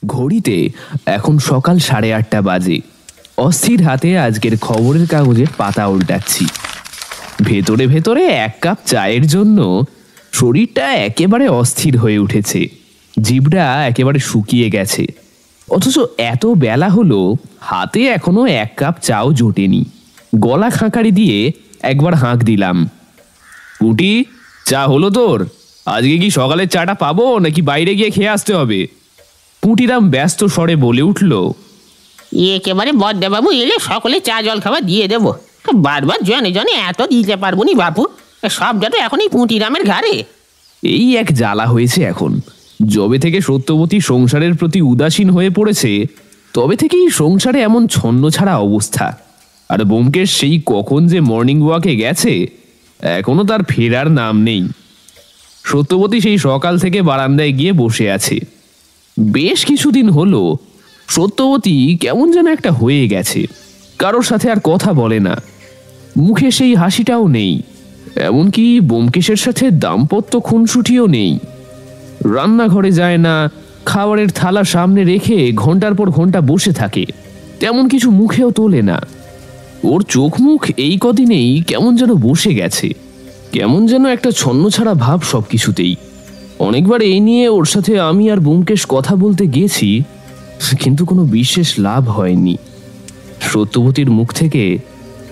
ঘড়িতে এখন সকাল 8:30 বাজে। অস্থির হাতে আজকের খবরের কাগজের পাতা উল্টাচ্ছি। ভেতরে ভেতরে এক কাপ চায়ের জন্য শরীরটা একেবারে অস্থির হয়ে উঠেছে, জিভটা একেবারে শুকিয়ে গেছে। অথচ এত বেলা হলো, হাতে এখনো এক কাপ চাও জোটেনি। গলা খাঁকারি দিয়ে একবার হাঁক দিলাম, পুটি, চা হলো তোর? আজকে কি সকালের চাটা পাবো নাকি বাইরে গিয়ে খেয়ে আসতে হবে? পুটিরাম ব্যস্ত স্বরে বলে উঠল, একেবারে বদ্দাবাবু এলে সকলে চা জল খাবার দিয়ে দেবো। বারবার জনে জনে এত দিতে পারবো নি বাপু, সবটা তো এখনই পুঁটিরামের ঘাড়ে। এই এক জ্বালা হয়েছে এখন। যবে থেকে সত্যবতী সংসারের প্রতি উদাসীন হয়ে পড়েছে, তবে থেকেই সংসারে এমন ছন্ন ছাড়া অবস্থা। আর ব্যোমকেশ সেই কখন যে মর্নিং ওয়াকে গেছে, এখনো তার ফেরার নাম নেই। সত্যবতী সেই সকাল থেকে বারান্দায় গিয়ে বসে আছে। বেশ কিছুদিন হলো সত্যবতী কেমন যেন একটা হয়ে গেছে, কারোর সাথে আর কথা বলে না, মুখে সেই হাসিটাও নেই। এমনকি ব্যোমকেশের সাথে দাম্পত্য খুনসুটিও নেই। রান্নাঘরে যায় না, খাবারের থালা সামনে রেখে ঘন্টার পর ঘন্টা বসে থাকে, তেমন কিছু মুখেও তোলে না। ওর চোখ মুখ এই কদিনেই কেমন যেন বসে গেছে, কেমন যেন একটা ছন্নছাড়া ভাব সবকিছুতেই। অনেকবার এই নিয়ে ওর সাথে আমি আর ব্যোমকেশ কথা বলতে গেছি, কিন্তু কোনো বিশেষ লাভ হয়নি। সত্যবতীর মুখ থেকে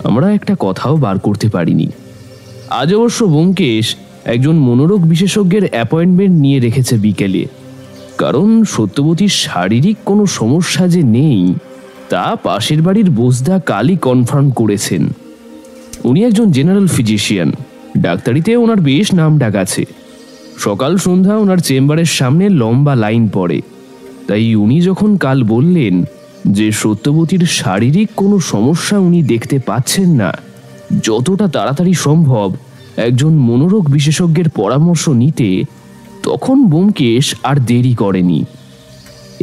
আমরা একটা কথাও বার করতে পারিনি। আজ অবশ্য ব্যোমকেশ একজন মনোরোগ বিশেষজ্ঞের অ্যাপয়েন্টমেন্ট নিয়ে রেখেছে বিকেলে, কারণ সত্যবতীর শারীরিক কোনো সমস্যা যে নেই তা পাশের বাড়ির বোসদা কালই কনফার্ম করেছেন। উনি একজন জেনারেল ফিজিশিয়ান, ডাক্তারিতে ওনার বেশ নাম ডাক আছে। সকাল সন্ধ্যা ওনার চেম্বারের সামনে লম্বা লাইন পড়ে। তাই উনি যখন কাল বললেন যে সত্যবতীর শারীরিক কোনো সমস্যা উনি দেখতে পাচ্ছেন না, যতটা তাড়াতাড়ি সম্ভব একজন মনোরোগ বিশেষজ্ঞের পরামর্শ নিতে, তখন ব্যোমকেশ আর দেরি করেনি।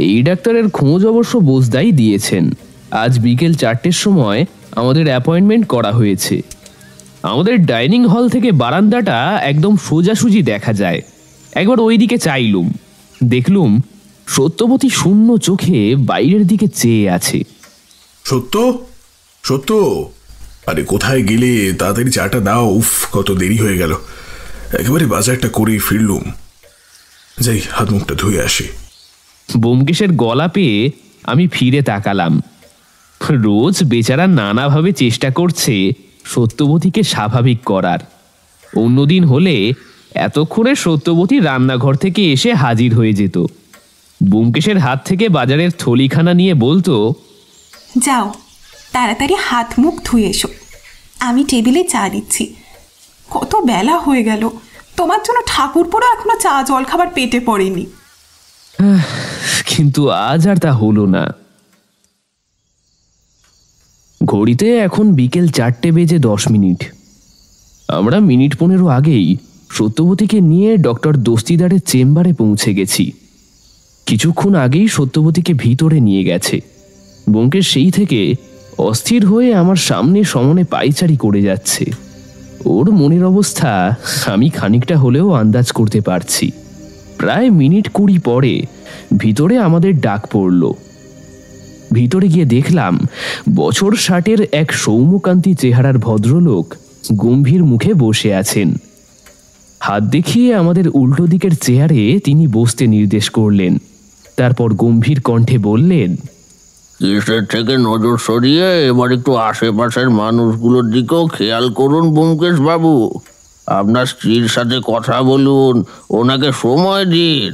এই ডাক্তারের খোঁজ অবশ্য বোসদাই দিয়েছেন। আজ বিকেল 4টের সময় আমাদের অ্যাপয়েন্টমেন্ট করা হয়েছে। আমাদের ডাইনিং হল থেকে বারান্দাটা একদম সোজাসুজি দেখা যায়। একবার ওই দিকে চাইলুম, দেখলুম সত্যবতী শূন্য চোখে বাইরের দিকে চেয়ে আছে। সত্য, সত্য, আরে কোথায় গেলে? তাড়াতাড়ি চাটা দাও। উফ, কত দেরি হয়ে গেল। একেবারে বাজারটা করেই ফিরলুম। যাই, হাত মুখটা ধুয়ে আসি। ব্যোমকেশের গলা পেয়ে আমি ফিরে তাকালাম। রোজ বেচারা নানাভাবে চেষ্টা করছে সত্যবতীকে স্বাভাবিক করার। অন্যদিন হলে এতক্ষণে সত্যবতী রান্নাঘর থেকে এসে হাজির হয়ে যেত। ব্যোমকেশের হাত থেকে বাজারের থলিখানা নিয়ে বলতো, যাও তাড়াতাড়ি হাত মুখ ধুয়ে এসো, আমি টেবিলে চা দিচ্ছি। কত বেলা হয়ে গেল, তোমার জন্য ঠাকুরপোড়া এখনো চা জল খাবার পেটে পড়েনি। কিন্তু আজ আর তা হলো না। ঘড়িতে এখন বিকেল 4:10। আমরা মিনিট 15 আগেই সত্যবতীকে নিয়ে ডক্টর দস্তিদারের চেম্বারে পৌঁছে গেছি। কিছুক্ষণ আগেই সত্যবতীকে ভিতরে নিয়ে গেছে। ব্যোমকেশ সেই থেকে অস্থির হয়ে আমার সামনে সমনে পায়চারি করে যাচ্ছে। ওর মনের অবস্থা আমি খানিকটা হলেও আন্দাজ করতে পারছি। প্রায় মিনিট 20 পরে ভিতরে আমাদের ডাক পড়ল। ভিতরে গিয়ে দেখলাম বছর 60-এর এক সৌম্যকান্তি চেহারার ভদ্রলোক গম্ভীর মুখে বসে আছেন। হাত দেখিয়ে আমাদের উল্টো দিকের চেয়ারে তিনি বসতে নির্দেশ করলেন। তারপর গম্ভীর কণ্ঠে বললেন, কিসের থেকে নজর সরিয়ে এবার একটু আশেপাশের মানুষগুলোর দিকেও খেয়াল করুন ব্যোমকেশ বাবু। আপনার স্ত্রীর সাথে কথা বলুন, ওনাকে সময় দিন।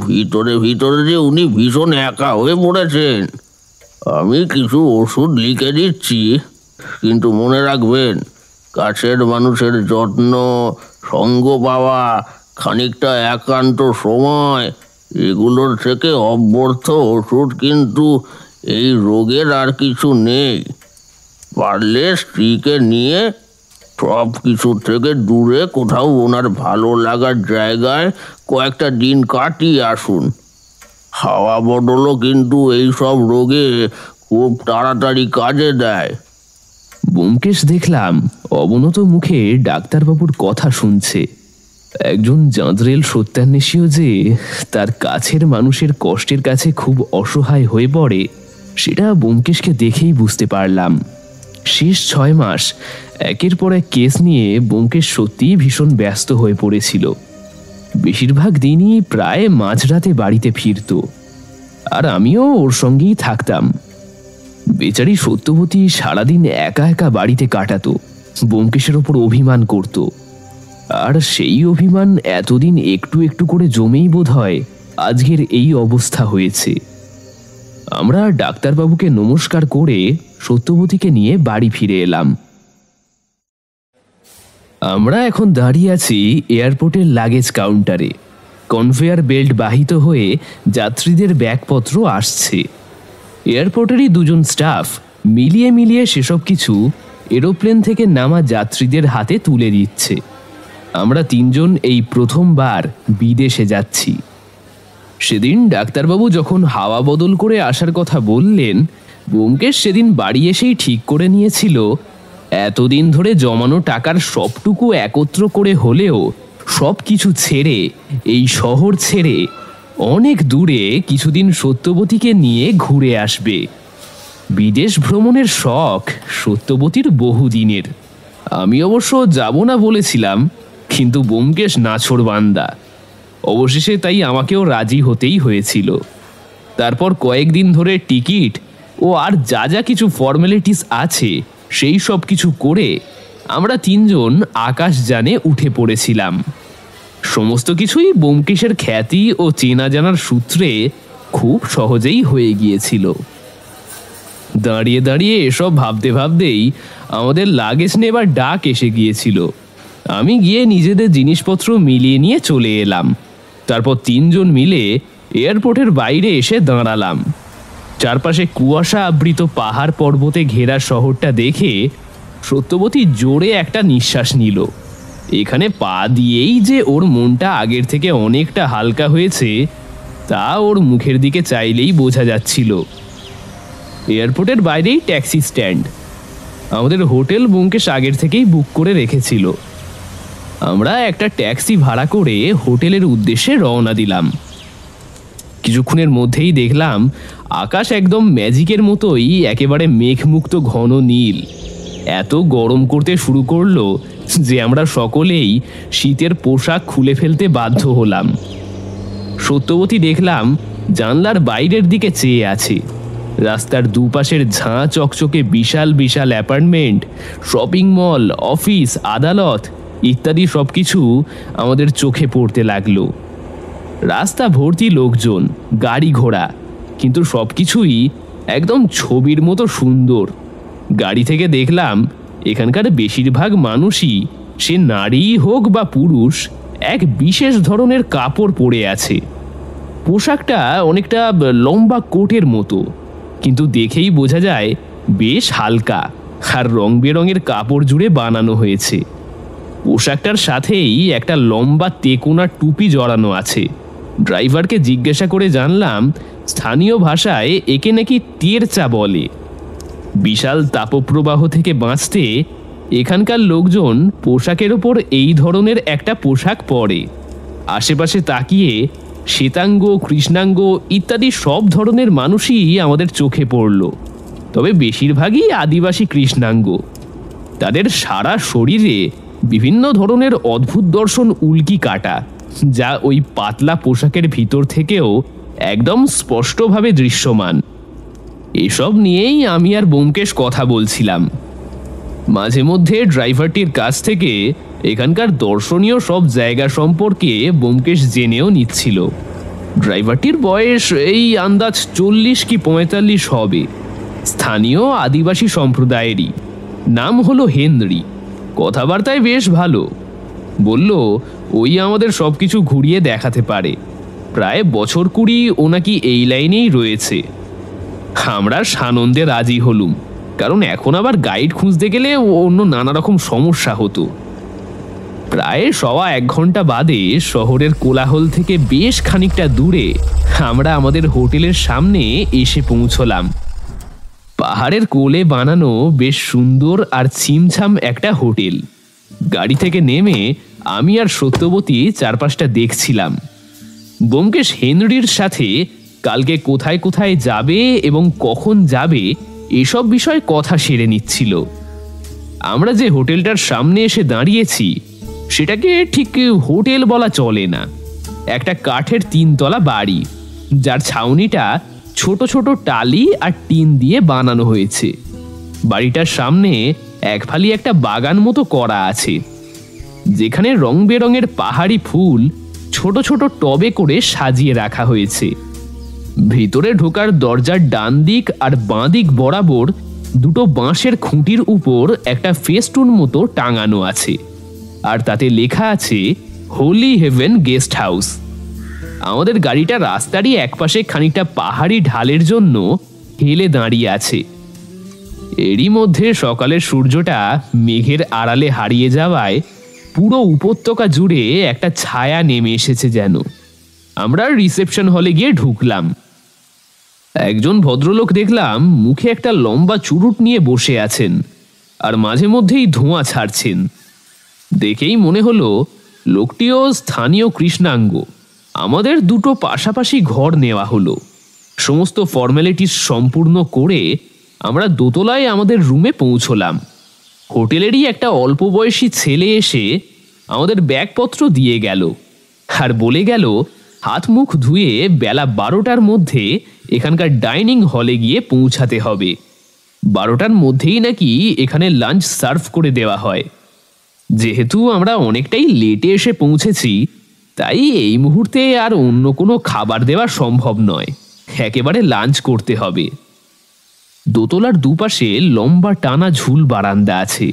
ভিতরে ভিতরে যে উনি ভীষণ একা হয়ে পড়েছেন। আমি কিছু ওষুধ লিখে দিচ্ছি, কিন্তু মনে রাখবেন, কাছের মানুষের যত্ন, সঙ্গ পাওয়া, খানিকটা একান্ত সময়, এগুলোর থেকে অব্যর্থ ওষুধ কিন্তু এই রোগের আর কিছু নেই। পারলে স্ত্রীকে নিয়ে সব কিছুর থেকে দূরে কোথাও ওনার ভালো লাগার জায়গায় কয়েকটা দিন কাটিয়ে আসুন। হাওয়া বদলও কিন্তু এই সব রোগে খুব তাড়াতাড়ি কাজে দেয়। ব্যোমকেশ দেখলাম অবনত মুখে ডাক্তারবাবুর কথা শুনছে। একজন জাঁদরেল সত্যান্বেষীও যে তার কাছের মানুষের কষ্টের কাছে খুব অসহায় হয়ে পড়ে, সেটা ব্যোমকেশকে দেখেই বুঝতে পারলাম। শেষ 6 মাস একের পর এক কেস নিয়ে ব্যোমকেশ সত্যিই ভীষণ ব্যস্ত হয়ে পড়েছিল। বেশিরভাগ দিনই প্রায় মাঝরাতে বাড়িতে ফিরত, আর আমিও ওর সঙ্গেই থাকতাম। বেচারি সত্যবতী সারাদিন একা একা বাড়িতে কাটাতো, ব্যোমকেশের ওপর অভিমান করত। আর সেই অভিমান এতদিন একটু একটু করে জমেই বোধহয় আজকের এই অবস্থা হয়েছে। আমরা ডাক্তারবাবুকে নমস্কার করে সত্যবতীকে নিয়ে বাড়ি ফিরে এলাম। আমরা এখন দাঁড়িয়ে আছি এয়ারপোর্টের লাগেজ কাউন্টারে। কনভেয়ার বেল্ট বাহিত হয়ে যাত্রীদের ব্যাগপত্র আসছে। এয়ারপোর্টেরই 2 জন স্টাফ মিলিয়ে মিলিয়ে সেসব কিছু এরোপ্লেন থেকে নামা যাত্রীদের হাতে তুলে দিচ্ছে। আমরা 3 জন এই প্রথমবার বিদেশে যাচ্ছি। সেদিন ডাক্তারবাবু যখন হাওয়া বদল করে আসার কথা বললেন, ব্যোমকেশ সেদিন বাড়ি এসেই ঠিক করে নিয়েছিল এতদিন ধরে জমানো টাকার সবটুকু একত্র করে হলেও সব কিছু ছেড়ে, এই শহর ছেড়ে অনেক দূরে কিছুদিন সত্যবতীকে নিয়ে ঘুরে আসবে। বিদেশ ভ্রমণের শখ সত্যবতীর বহুদিনের। আমি অবশ্য যাব না বলেছিলাম, কিন্তু ব্যোমকেশ নাছোড়বান্দা। অবশেষে তাই আমাকেও রাজি হতেই হয়েছিল। তারপর কয়েকদিন ধরে টিকিট ও আর যা যা কিছু ফর্মালিটিস আছে সেই সব কিছু করে আমরা 3 জন আকাশযানে উঠে পড়েছিলাম। সমস্ত কিছুই ব্যোমকেশের খ্যাতি ও চেনা জানার সূত্রে খুব সহজেই হয়ে গিয়েছিল। দাঁড়িয়ে দাঁড়িয়ে এসব ভাবতে ভাবতেই আমাদের লাগেজ নেবার ডাক এসে গিয়েছিল। আমি গিয়ে নিজেদের জিনিসপত্র মিলিয়ে নিয়ে চলে এলাম। তারপর 3 জন মিলে এয়ারপোর্টের বাইরে এসে দাঁড়ালাম। চারপাশে কুয়াশা আবৃত পাহাড় পর্বতে ঘেরা শহরটা দেখে সত্যবতী জোরে একটা নিঃশ্বাস নিল। এখানে পা দিয়েই যে ওর মনটা আগের থেকে অনেকটা হালকা হয়েছে তা ওর মুখের দিকে চাইলেই বোঝা যাচ্ছিল। এয়ারপোর্টের বাইরেই ট্যাক্সি স্ট্যান্ড। আমাদের হোটেল ব্যোমকেশ আগের থেকেই বুক করে রেখেছিল। আমরা একটা ট্যাক্সি ভাড়া করে হোটেলের উদ্দেশ্যে রওনা দিলাম। কিছুক্ষণের মধ্যেই দেখলাম আকাশ একদম ম্যাজিকের মতোই একেবারে মেঘমুক্ত ঘন নীল। এত গরম করতে শুরু করলো যে আমরা সকলেই শীতের পোশাক খুলে ফেলতে বাধ্য হলাম। সত্যবতী দেখলাম জানলার বাইরের দিকে চেয়ে আছে। রাস্তার দুপাশের ঝাঁ চকচকে বিশাল বিশাল অ্যাপার্টমেন্ট, শপিং মল, অফিস, আদালত ইত্যাদি সবকিছু আমাদের চোখে পড়তে লাগলো। রাস্তা ভর্তি লোকজন, গাড়ি ঘোড়া, কিন্তু সবকিছুই একদম ছবির মতো সুন্দর। গাড়ি থেকে দেখলাম এখানকার বেশিরভাগ মানুষই, সে নারী হোক বা পুরুষ, এক বিশেষ ধরনের কাপড় পরে আছে। পোশাকটা অনেকটা লম্বা কোটের মতো, কিন্তু দেখেই বোঝা যায় বেশ হালকা আর রং বেরঙের কাপড় জুড়ে বানানো হয়েছে। পোশাকটার সাথেই একটা লম্বা তেকোনা টুপি জড়ানো আছে। ড্রাইভারকে জিজ্ঞাসা করে জানলাম স্থানীয় ভাষায় একে নাকি তেরচা বলে। বিশাল তাপপ্রবাহ থেকে বাঁচতে এখানকার লোকজন পোশাকের ওপর এই ধরনের একটা পোশাক পরে। আশেপাশে তাকিয়ে শ্বেতাঙ্গ, কৃষ্ণাঙ্গ ইত্যাদি সব ধরনের মানুষই আমাদের চোখে পড়ল, তবে বেশিরভাগই আদিবাসী কৃষ্ণাঙ্গ। তাদের সারা শরীরে বিভিন্ন ধরনের অদ্ভুত দর্শন উল্কি কাটা, যা ওই পাতলা পোশাকের ভিতর থেকেও একদম স্পষ্টভাবে দৃশ্যমান। এসব নিয়েই আমি আর ব্যোমকেশ কথা বলছিলাম। মাঝে মধ্যে ড্রাইভারটির কাছ থেকে এখানকার দর্শনীয় সব জায়গা সম্পর্কে ব্যোমকেশ জেনেও নিচ্ছিল। ড্রাইভারটির বয়স এই আন্দাজ 40 কি 45 হবে। স্থানীয় আদিবাসী সম্প্রদায়েরই। নাম হলো হেনরি। কথাবার্তায় বেশ ভালো। বলল ওই আমাদের সব কিছু ঘুরিয়ে দেখাতে পারে। প্রায় বছর 20 ও নাকি এই লাইনেই রয়েছে। আমরা সানন্দে রাজি হলুম, কারণ এখন আবার গাইড খুঁজতে গেলে অন্য নানা রকম সমস্যা হতো। প্রায় 1.25 ঘন্টা বাদে শহরের কোলাহল থেকে বেশ খানিকটা দূরে আমরা আমাদের হোটেলের সামনে এসে পৌঁছলাম। পাহাড়ের কোলে বানানো বেশ সুন্দর আর ছিমছাম একটা হোটেল। গাড়ি থেকে নেমে আমি আর সত্যবতী চারপাশটা দেখছিলাম। ব্যোমকেশ হেনরির সাথে কালকে কোথায় কোথায় যাবে এবং কখন যাবে এসব বিষয়ে কথা সেরে নিচ্ছিল। আমরা যে হোটেলটার সামনে এসে দাঁড়িয়েছি সেটাকে ঠিক হোটেল বলা চলে না, একটা কাঠের 3 তলা বাড়ি, যার ছাউনিটা ছোট ছোট টালি আর টিন দিয়ে বানানো হয়েছে। বাড়িটার সামনে এক ফালি একটা বাগান মতো করা আছে, যেখানে রং বেরঙের পাহাড়ি ফুল ছোট ছোট টবে করে সাজিয়ে রাখা হয়েছে। ভিতরে ঢোকার দরজার ডান দিক আর বাঁ দিক বরাবর দুটো বাঁশের খুঁটির উপর একটা ফেস্টুন মতো টাঙানো আছে, আর তাতে লেখা আছে হোলি হেভেন গেস্ট হাউস। আমাদের গাড়িটা রাস্তারই একপাশে খানিকটা পাহাড়ি ঢালের জন্য হেলে দাঁড়িয়ে আছে। এরই মধ্যে সকালের সূর্যটা মেঘের আড়ালে হারিয়ে যাওয়ায় পুরো উপত্যকা জুড়ে একটা ছায়া নেমে এসেছে যেন। আমরা রিসেপশন হলে গিয়ে ঢুকলাম। একজন ভদ্রলোক দেখলাম মুখে একটা লম্বা চুরুট নিয়ে বসে আছেন আর মাঝে মধ্যেই ধোঁয়া ছাড়ছেন। দেখেই মনে হলো লোকটিও স্থানীয় কৃষ্ণাঙ্গ। আমাদের দুটো পাশাপাশি ঘর নেওয়া হলো। সমস্ত ফর্মালিটিস সম্পূর্ণ করে আমরা দোতলায় আমাদের রুমে পৌঁছলাম। হোটেলেরই একটা অল্প বয়সী ছেলে এসে আমাদের ব্যাগপত্র দিয়ে গেল আর বলে গেল হাত মুখ ধুয়ে বেলা 12টার মধ্যে এখানকার ডাইনিং হলে গিয়ে পৌঁছাতে হবে। 12টার মধ্যেই নাকি এখানে লাঞ্চ সার্ভ করে দেওয়া হয়। যেহেতু আমরা অনেকটাই লেটে এসে পৌঁছেছি, তাই এই মুহূর্তে আর অন্য কোনো খাবার দেওয়া সম্ভব নয়, একেবারে লাঞ্চ করতে হবে। দোতলার দুপাশে লম্বা টানা ঝুল বারান্দা আছে,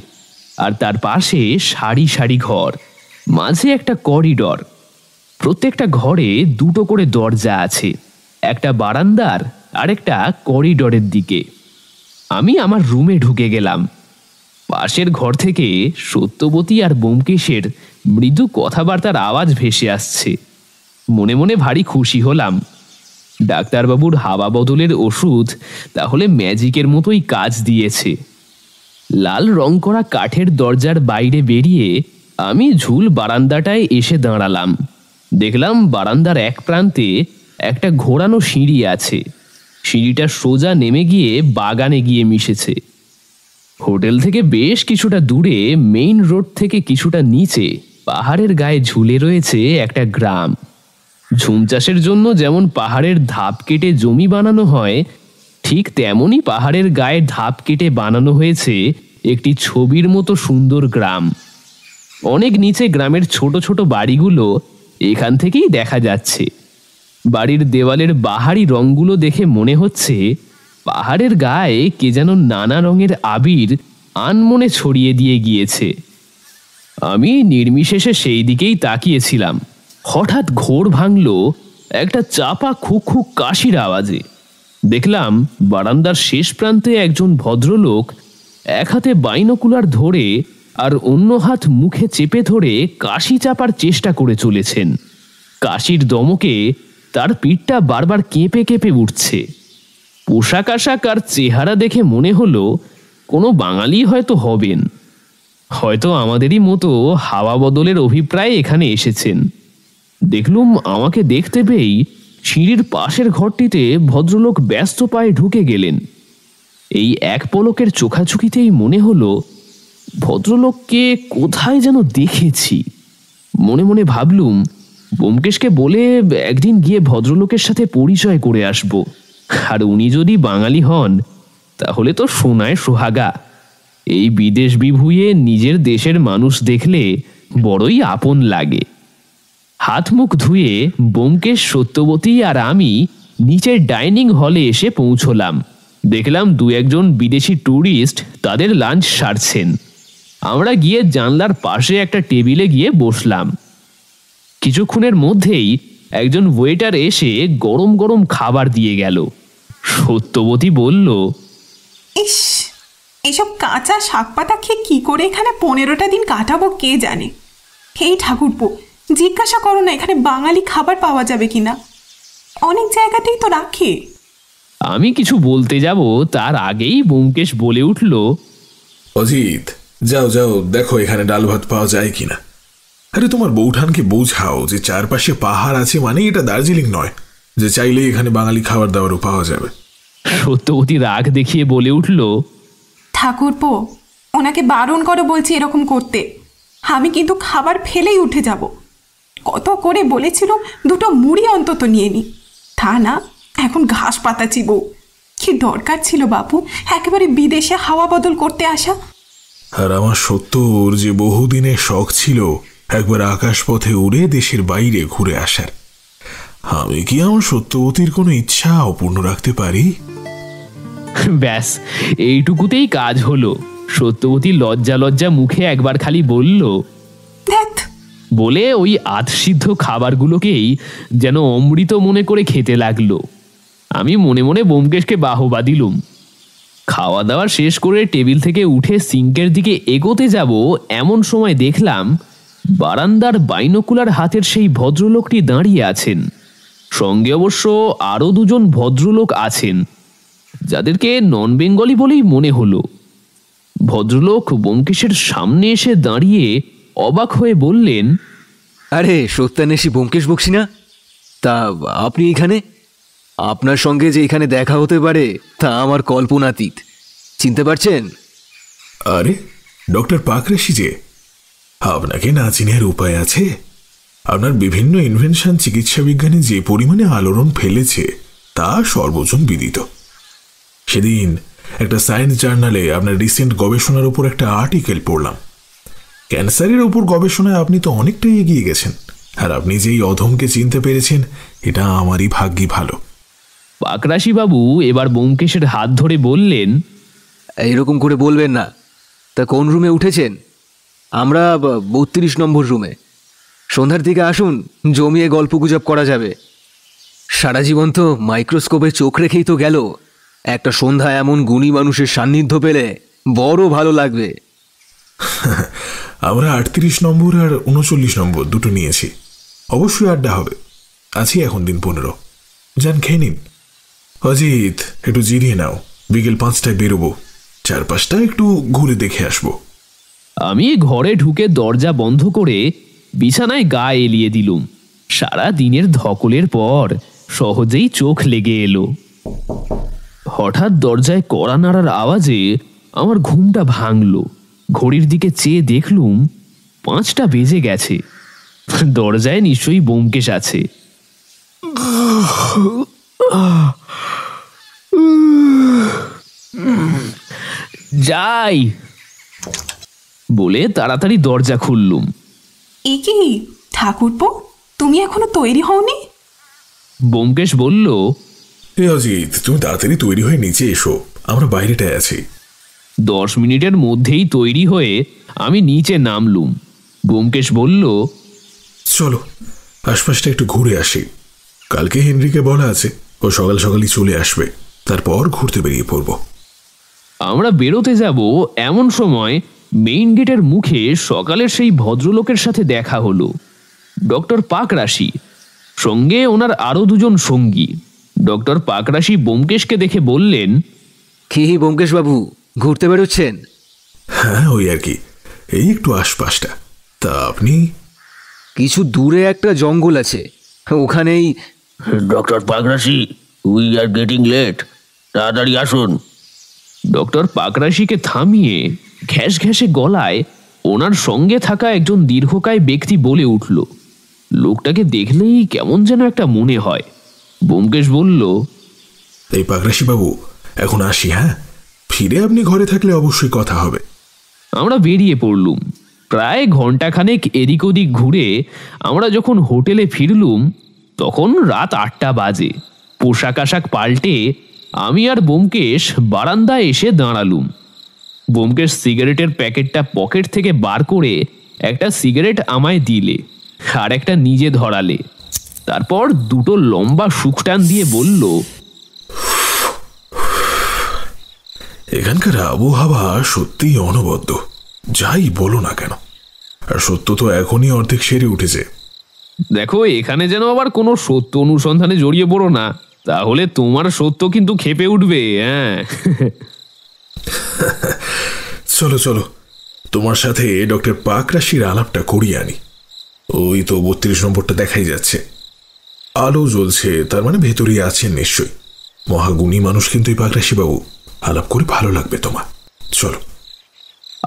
আর তার পাশে সারি সারি ঘর, মাঝে একটা করিডর। প্রত্যেকটা ঘরে দুটো করে দরজা আছে, একটা বারান্দার আর একটা করিডরের দিকে। আমি আমার রুমে ঢুকে গেলাম। পাশের ঘর থেকে সত্যবতী আর ব্যোমকেশের মৃদু কথাবার্তার আওয়াজ ভেসে আসছে। মনে মনে ভারী খুশি হলাম। ডাক্তারবাবুর হাওয়া বদলের ওষুধ তাহলে ম্যাজিকের মতোই কাজ দিয়েছে। লাল রং করা কাঠের দরজার বাইরে বেরিয়ে আমি ঝুল বারান্দাটায় এসে দাঁড়ালাম। দেখলাম বারান্দার এক প্রান্তে একটা ঘোরানো সিঁড়ি আছে। সিঁড়িটা সোজা নেমে গিয়ে বাগানে গিয়ে মিশেছে। হোটেল থেকে বেশ কিছুটা দূরে মেইন রোড থেকে কিছুটা নিচে পাহাড়ের গায়ে ঝুলে রয়েছে একটা গ্রাম। ঝুম চাষের জন্য যেমন পাহাড়ের ধাপ কেটে জমি বানানো হয়, ঠিক তেমনই পাহাড়ের গায়ে ধাপ কেটে বানানো হয়েছে একটি ছবির মতো সুন্দর গ্রাম। অনেক নিচে গ্রামের ছোট ছোট বাড়িগুলো এখান থেকেই দেখা যাচ্ছে। বাড়ির দেওয়ালের বাহারি রঙগুলো দেখে মনে হচ্ছে পাহাড়ের গায়ে কে যেন নানা রঙের আবির আনমনে ছড়িয়ে দিয়ে গিয়েছে। আমি নির্বিশেষে সেই দিকেই তাকিয়েছিলাম। হঠাৎ ঘোর ভাঙল একটা চাপা খুক খুক কাশির আওয়াজে। দেখলাম বারান্দার শেষ প্রান্তে একজন ভদ্রলোক এক হাতে বাইনোকুলার ধরে আর অন্য হাত মুখে চেপে ধরে কাশি চাপার চেষ্টা করে চলেছেন। কাশির দমকে তার পিঠটা বারবার কেঁপে কেঁপে উঠছে। পোশাক আশাক আর চেহারা দেখে মনে হলো কোনো বাঙালি হয়তো হবেন, হয়তো আমাদেরই মতো হাওয়া বদলের অভিপ্রায়ে এখানে এসেছেন। দেখলুম আমাকে দেখতে পেয়েই সিঁড়ির পাশের ঘরটিতে ভদ্রলোক ব্যস্ত পায়ে ঢুকে গেলেন। এই এক পলকের চোখাচোখিতেই মনে হলো ভদ্রলোককে কোথায় যেন দেখেছি। মনে মনে ভাবলুম ব্যোমকেশকে বলে একদিন গিয়ে ভদ্রলোকের সাথে পরিচয় করে আসব, আর উনি যদি বাঙালি হন তাহলে তো সোনায় সোহাগা। এই বিদেশ বিভুঁইয়ে নিজের দেশের মানুষ দেখলে বড়ই আপন লাগে। হাত মুখ ধুয়ে ব্যোমকেশ, সত্যবতী আর আমি নিচের ডাইনিং হলে এসে পৌঁছলাম। দেখলাম 2-1 বিদেশি ট্যুরিস্ট তাদের লাঞ্চ সারছেন। আমরা গিয়ে জানলার পাশে একটা টেবিলে গিয়ে বসলাম। কিছুক্ষণের মধ্যেই একজন ওয়েটার এসে গরম গরম খাবার দিয়ে গেল। সত্যবতী বলল, ইস, এইসব কাঁচা শাক পাতা খেয়ে কি করে এখানে 15টা দিন কাটাবো কে জানে। এই ঠাকুরপো, জিজ্ঞাসা করো না এখানে বাঙালি খাবার পাওয়া যাবে কিনা, অনেক জায়গাতেই তো রাখে। আমি কিছু বলতে যাব তার আগেই ব্যোমকেশ বলে উঠল, অজিত, যাও যাও দেখো এখানে ডাল ভাত পাওয়া যায় কিনা। আরে তোমার বৌঠানকে বোঝাও যে চারপাশে পাহাড় আছে মানে এটা দার্জিলিং নয় যে চাইলেই এখানে বাঙালি খাবার দাবারও পাওয়া যাবে। সত্যবতী রাগ দেখিয়ে বলে উঠল, ঠাকুরপো, ওনাকে বারণ করো বলছি এরকম করতে। আমি কিন্তু খাবার ফেলেই উঠে যাব। কত করে বলেছিল দুটো মুড়ি অন্তত নিয়ে নি, তা না এখন ঘাস পাতা চিবো। কি দরকার ছিল বাপু একেবারে বিদেশে হাওয়া বদল করতে আসা? আর আমার সত্যর যে বহুদিনের শখ ছিল একবার আকাশপথে উড়ে দেশের বাইরে ঘুরে আসার, আমি কি আমার সত্যবতীর কোনো ইচ্ছা অপূর্ণ রাখতে পারি? ব্যাস এইটুকুতেই কাজ হলো। সত্যবতী লজ্জা লজ্জা মুখে একবার খালি বলল, ধ্যাৎ, বলে ওই আধসিদ্ধ খাবারগুলোকেই যেন অমৃত মনে করে খেতে লাগলো। আমি মনে মনে ব্যোমকেশকে বাহবা দিলুম। খাওয়া দাওয়া শেষ করে টেবিল থেকে উঠে সিঙ্কের দিকে এগোতে যাব এমন সময় দেখলাম বারান্দার বাইনোকুলার হাতের সেই ভদ্রলোকটি দাঁড়িয়ে আছেন। সঙ্গে অবশ্য আরও দুজন ভদ্রলোক আছেন, যাদেরকে নন বেঙ্গলি বলেই মনে হলো। ভদ্রলোক ব্যোমকেশের সামনে এসে দাঁড়িয়ে অবাক হয়ে বললেন, আরে সত্যান্বেষী ব্যোমকেশ বক্সী না? তা আপনি এখানে? আপনার সঙ্গে যে এখানে দেখা হতে পারে তা আমার কল্পনাতীত। চিনতে পারছেন? আরে ডক্টর পাকরাশি যে, আপনাকে না চিনার উপায় আছে? আপনার বিভিন্ন ইনভেনশন চিকিৎসা বিজ্ঞানে যে পরিমাণে আলোড়ন ফেলেছে তা সর্বজন বিদিত। সেদিন একটা সায়েন্স জার্নালে আপনার রিসেন্ট গবেষণার উপর একটা আর্টিকেল পড়লাম। ক্যান্সারের উপর গবেষণায় আপনি তো অনেকটাই এগিয়ে গেছেন, আর আপনি যেই অধমকে চিনতে পেরেছেন এটা আমারই ভাগ্যি ভালো। পাকরাশি বাবু এবার ব্যোমকেশের হাত ধরে বললেন, এইরকম করে বলবেন না। তা কোন রুমে উঠেছেন? আমরা 32 নম্বর রুমে। সন্ধ্যার দিকে আসুন, জমিয়ে গল্পগুজব করা যাবে। সারা জীবন তো মাইক্রোস্কোপে চোখ রেখেই তো গেল। একটা সন্ধ্যা এমন গুণী মানুষের সান্নিধ্য পেলে বড় ভালো লাগবে। আমরা 38 নম্বর আর 39 নম্বর দুটো নিয়েছি। অবশ্যই আড্ডা হবে। আছি এখন দিন 15। যান খেয়ে নিন। অজিত, একটু জিরিয়ে নাও, বিকেল 5টায় বেরোবো। চারপাশটা একটু ঘুরে দেখে আসবো। আমি ঘরে ঢুকে দরজা বন্ধ করে বিছানায় গা এলিয়ে দিলুম। সারা দিনের ধকলের পর সহজেই চোখ লেগে এলো। হঠাৎ দরজায় কড়া নাড়ার আওয়াজে আমার ঘুমটা ভাঙল। ঘড়ির দিকে চেয়ে দেখলুম 5টা বেজে গেছে। দরজায় নিশ্চয়ই ব্যোমকেশ আছে। যাই বলে তাড়াতাড়ি দরজা খুললুম। এ কি ঠাকুরপো, তুমি এখনো তৈরি হওনি? ব্যোমকেশ বলল, এ অজিত, তুমি তাড়াতাড়ি তৈরি হয়ে নিচে এসো, আমরা বাইরেটায় আছি। 10 মিনিটের মধ্যেই তৈরি হয়ে আমি নিচে নামলুম। ব্যোমকেশ বলল, চলো আশপাশটা একটু ঘুরে আসি। কালকে হেনরিকে বলা আছে ও সকাল সকালই চলে আসবে, তারপর ঘুরতে বেরিয়ে পড়ব। আমরা বেরোতে যাব এমন সময় মেইন গেটের মুখে সকালের সেই ভদ্রলোকের সাথে দেখা হলো। ডক্টর পাকরাশি, সঙ্গে ওনার আরো দুজন সঙ্গী। ডক্টর পাকরাশি ব্যোমকেশকে দেখে বললেন, কি ব্যোমকেশ বাবু, ঘুরতে বেরোচ্ছেন? হ্যাঁ, ওই আর কি, এই একটু আশপাশটা। তা আপনি? কিছু দূরে একটা জঙ্গল আছে, ওখানেই। Doctor Pakrashi, we are getting late, তাড়াতাড়ি আসুন। ডক্টর পাকরাশিকে থামিয়ে ঘ্যাস ঘ্যাসে গলায় ওনার সঙ্গে থাকা একজন দীর্ঘকায় ব্যক্তি বলে উঠল। লোকটাকে দেখলেই কেমন যেন একটা মনে হয়। ব্যোমকেশ বলল, এই পাকরাশি বাবু, এখন আসি। হ্যাঁ, ফিরে আপনি ঘরে থাকলে অবশ্যই কথা হবে। আমরা বেরিয়ে পড়লুম। প্রায় ঘন্টাখানেক এদিক ওদিক ঘুরে আমরা যখন হোটেলে ফিরলুম তখন রাত 8টা বাজে। পোশাক আশাক পাল্টে আমি আর ব্যোমকেশ বারান্দায় এসে দাঁড়ালুম। ব্যোমকেশ সিগারেটের প্যাকেটটা পকেট থেকে বার করে একটা সিগারেট আমায় দিলে, আর একটা নিজে ধরালে। তারপর দুটো লম্বা শুকটান দিয়ে বলল, এখানকার আবহাওয়া সত্যিই অনবদ্য, যাই বলো না কেন। আর সত্য তো এখনই অর্ধেক সেরে উঠেছে। দেখো, এখানে যেন আবার কোনো সত্য অনুসন্ধানে জড়িয়ে পড়ো না, তাহলে তোমার সত্য কিন্তু খেপে উঠবে। হ্যাঁ, চলো চলো, তোমার সাথে ডক্টর পাকরাশির আলাপটা করিয়ে আনি। ওই তো 32 নম্বরটা দেখাই যাচ্ছে, আলো জ্বলছে, তার মানে ভেতরেই আছেন নিশ্চয়ই। মহাগুণী মানুষ কিন্তু এই পাগরাশি বাবু, আলাপ করে ভালো লাগবে তোমার, চলো।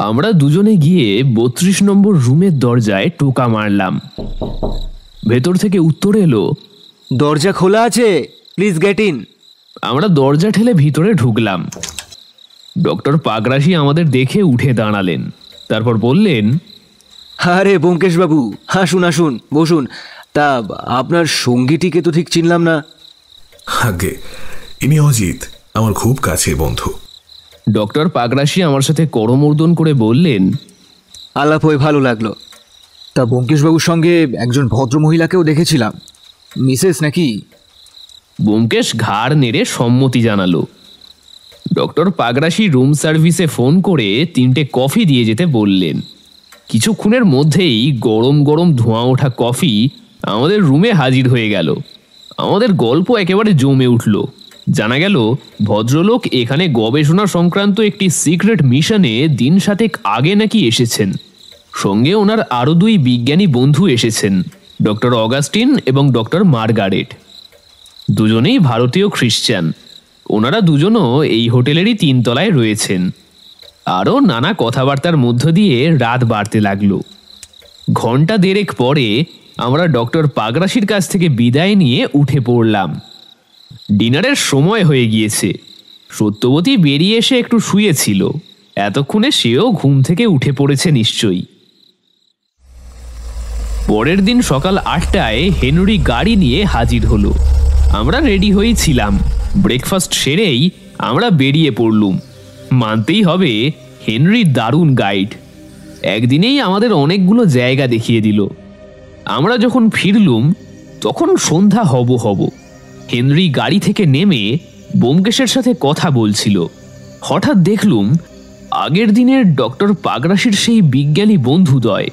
আমরা দুজনে গিয়ে 32 নম্বর রুমের দরজায় টোকা মারলাম। ভেতর থেকে উত্তর এলো, দরজা খোলা আছে, প্লিজ গেট ইন। আমরা দরজা ঠেলে ভিতরে ঢুকলাম। ডক্টর পাগরাশি আমাদের দেখে উঠে দাঁড়ালেন, তারপর বললেন, আরে ব্যোমকেশ বাবু, আসুন আসুন, বসুন। তা আপনার সঙ্গীটিকে তো ঠিক চিনলাম না। আগে ইনি অজিত, আমার খুব কাছের বন্ধু। ডক্টর পাগরাশি আমার সাথে করমর্দন করে বললেন, আলাপ হয়ে ভালো লাগলো। তা ব্যোমকেশবাবুর সঙ্গে একজন ভদ্রমহিলাকেও দেখেছিলাম, মিসেস নাকি? ব্যোমকেশ ঘাড় নেড়ে সম্মতি জানালো। ডক্টর পাগরাশি রুম সার্ভিসে ফোন করে 3টে কফি দিয়ে যেতে বললেন। কিছুক্ষণের মধ্যেই গরম গরম ধোঁয়া ওঠা কফি আমাদের রুমে হাজির হয়ে গেল। আমাদের গল্প একেবারে জমে উঠল। জানা গেল ভদ্রলোক এখানে গবেষণা সংক্রান্ত একটি সিক্রেট মিশনে দিন 7 আগে নাকি এসেছেন। সঙ্গে ওনার আরও 2 বিজ্ঞানী বন্ধু এসেছেন, ডক্টর অগাস্টিন এবং ডক্টর মার্গারেট। দুজনেই ভারতীয় খ্রিস্টান। ওনারা দুজনও এই হোটেলেরই 3 তলায় রয়েছেন। আরও নানা কথাবার্তার মধ্য দিয়ে রাত বাড়তে লাগলো। ঘন্টা 1.5 পরে আমরা ডক্টর পাগরাশির কাছ থেকে বিদায় নিয়ে উঠে পড়লাম। ডিনারের সময় হয়ে গিয়েছে। সত্যবতী বেরিয়ে এসে একটু শুয়েছিল, এতক্ষণে সেও ঘুম থেকে উঠে পড়েছে নিশ্চয়ই। পরের দিন সকাল 8টায় হেনরি গাড়ি নিয়ে হাজির হলো। আমরা রেডি হয়েছিলাম। ব্রেকফাস্ট সেরেই আমরা বেরিয়ে পড়লুম। মানতেই হবে হেনরি দারুণ গাইড। একদিনেই আমাদের অনেকগুলো জায়গা দেখিয়ে দিল। আমরা যখন ফিরলুম তখন সন্ধ্যা হব। হেনরি গাড়ি থেকে নেমে ব্যোমকেশের সাথে কথা বলছিল। হঠাৎ দেখলুম আগের দিনের ডক্টর পাগরাশির সেই বিজ্ঞানী বন্ধুদ্বয়।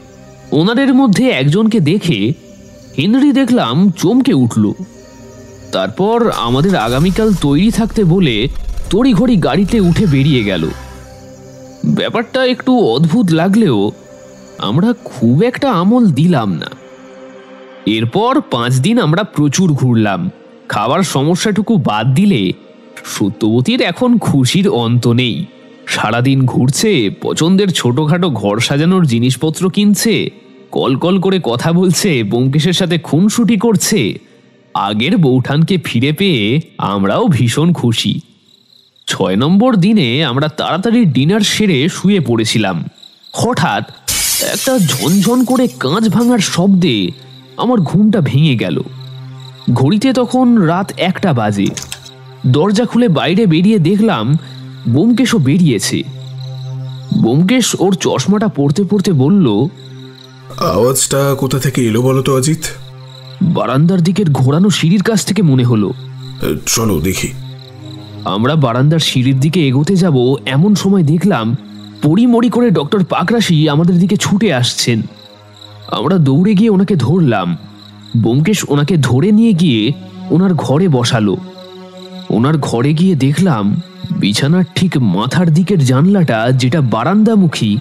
ওনাদের মধ্যে একজনকে দেখে হেনরি দেখলাম চমকে উঠল। তারপর আমাদের আগামীকাল তৈরি থাকতে বলে তড়িঘড়ি গাড়িতে উঠে বেরিয়ে গেল। ব্যাপারটা একটু অদ্ভুত লাগলেও আমরা খুব একটা আমল দিলাম না। এরপর 5 দিন আমরা প্রচুর ঘুরলাম। খাবার সমস্যাটুকু বাদ দিলে সত্যবতীর এখন খুশির অন্ত নেই। সারাদিন ঘুরছে, পছন্দের ছোটখাটো ঘর সাজানোর জিনিসপত্র কিনছে, কল কল করে কথা বলছে, ব্যোমকেশের সাথে খুনসুটি করছে। আগের বৌঠানকে ফিরে পেয়ে আমরাও ভীষণ খুশি। 6 নম্বর দিনে আমরা তাড়াতাড়ি ডিনার সেরে শুয়ে পড়েছিলাম। হঠাৎ একটা ঝনঝন করে কাঁচ ভাঙার শব্দে আমার ঘুমটা ভেঙে গেল। ঘড়িতে তখন রাত 1টা বাজে। দরজা খুলে বাইরে বেরিয়ে দেখলাম ব্যোমকেশও বেরিয়েছে। ব্যোমকেশ ওর চশমাটা পড়তে পড়তে বলল, আওয়াজটা কোথা থেকে এলো বলো তো অজিত? বারান্দার দিকের ঘোরানো সিঁড়ির কাছ থেকে মনে হলো। চলো দেখি। আমরা বারান্দার সিঁড়ির দিকে এগোতে যাব এমন সময় দেখলাম পড়িমড়ি করে ডক্টর পাগরাশি আমাদের দিকে ছুটে আসছেন। আমরা দৌড়ে গিয়ে ওনাকে ধরলাম। ব্যোমকেশ ওনাকে ধরে নিয়ে গিয়ে ওনার ঘরে বসালো। ওনার ঘরে গিয়ে দেখলাম বিছানার ঠিক মাথার দিকের জানলাটা, যেটা বারান্দামুখী,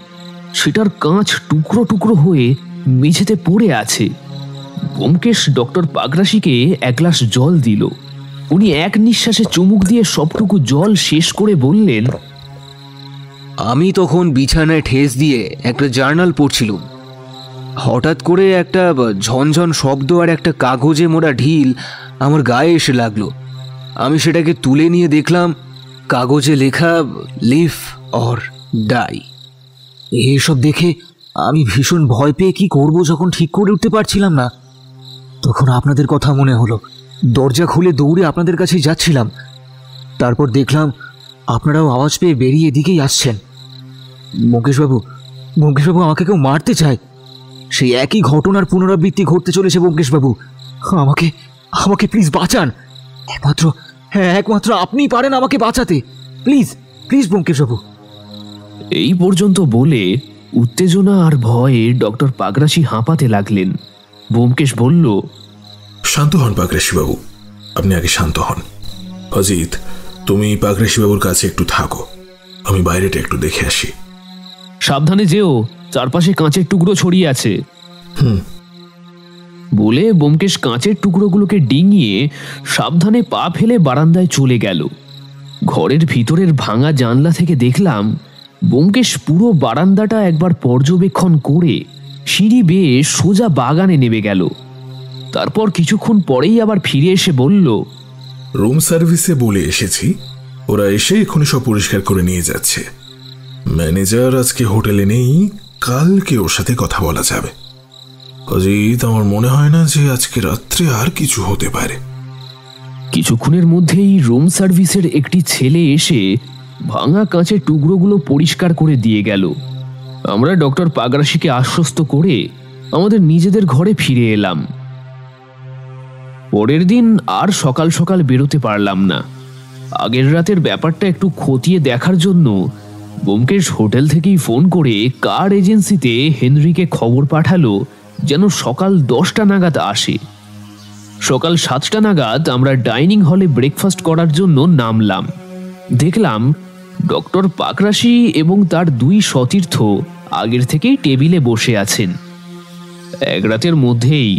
সেটার কাঁচ টুকরো টুকরো হয়ে মেঝেতে পড়ে আছে। ব্যোমকেশ ডক্টর পাগরাশিকে 1 গ্লাস জল দিল। উনি এক নিঃশ্বাসে চুমুক দিয়ে সবটুকু জল শেষ করে বললেন, আমি তখন বিছানায় ঠেস দিয়ে একটা জার্নাল পড়ছিলাম। হঠাৎ করে একটা ঝনঝন শব্দ আর একটা কাগজে মোড়া ঢিল আমার গায়ে এসে লাগলো। আমি সেটাকে তুলে নিয়ে দেখলাম কাগজে লেখা লিভ অর ডাই। এইসব দেখে আমি ভীষণ ভয় পেয়ে কি করব যখন ঠিক করে উঠতে পারছিলাম না, তখন আপনাদের কথা মনে হলো। দরজা খুলে দৌড়ে আপনাদের কাছে যাচ্ছিলাম। তারপর দেখলাম আপনারাও আওয়াজ পেয়ে বেরিয়ে এদিকেই আসছেন। ব্যোমকেশবাবু, আমাকে কেউ মারতে চায়। সেই একই ঘটনার পুনরাবৃত্তি ঘটতে চলেছে ব্যোমকেশবাবু। আমাকে প্লিজ বাঁচান। একমাত্র আপনিই পারেন আমাকে বাঁচাতে। প্লিজ ব্যোমকেশবাবু। এই পর্যন্ত বলে উত্তেজনা আর ভয়ে ডক্টর পাগরাশি হাঁপাতে লাগলেন। ব্যোমকেশ বলল, শান্ত হন পাগরাশি বাবু, আপনি আগে শান্ত হন। অজিত, তুমি পাগরাশি বাবুর কাছে একটু থাকো, আমি বাইরেটা একটু দেখে আসি। সাবধানে যেও, চারপাশে কাঁচের টুকরো ছড়িয়ে আছে। বলে ব্যোমকেশ কাঁচের টুকরোগুলোকে ডিঙিয়ে সাবধানে পা ফেলে বারান্দায় চলে গেল। ঘরের ভিতরের ভাঙা জানলা থেকে দেখলাম ব্যোমকেশ পুরো বারান্দাটা একবার পর্যবেক্ষণ করে সিঁড়ি বেয়ে সোজা বাগানে নেমে গেল। তারপর কিছুক্ষণ পরেই আবার ফিরে এসে বলল, রুম সার্ভিসে বলে এসেছি, ওরা এসে এখনই সব পরিষ্কার করে নিয়ে যাচ্ছে। ম্যানেজার আজকে হোটেলে নেই, কালকে ওর সাথে কথা বলা যাবে। অজিত, আমার মনে হয় না যে আজকে রাত্রে আর কিছু হতে পারে। কিছুক্ষণের মধ্যেই রুম সার্ভিসের একটি ছেলে এসে ভাঙা কাঁচের টুকরোগুলো পরিষ্কার করে দিয়ে গেল। আমরা ডক্টর পাগরাশিকে আশ্বস্ত করে আমাদের নিজেদের ঘরে ফিরে এলাম। পরের দিন আর সকাল সকাল বেরোতে পারলাম না। আগের রাতের ব্যাপারটা একটু খতিয়ে দেখার জন্য ব্যোমকেশ হোটেল থেকেই ফোন করে কার এজেন্সিতে হেনরিকে খবর পাঠালো যেন সকাল 10টা নাগাদ আসে। সকাল 7টা নাগাদ আমরা ডাইনিং হলে ব্রেকফাস্ট করার জন্য নামলাম। দেখলাম ডক্টর পাগরাশি এবং তার 2 সতীর্থ আগের থেকেই টেবিলে বসে আছেন। এক রাতের মধ্যেই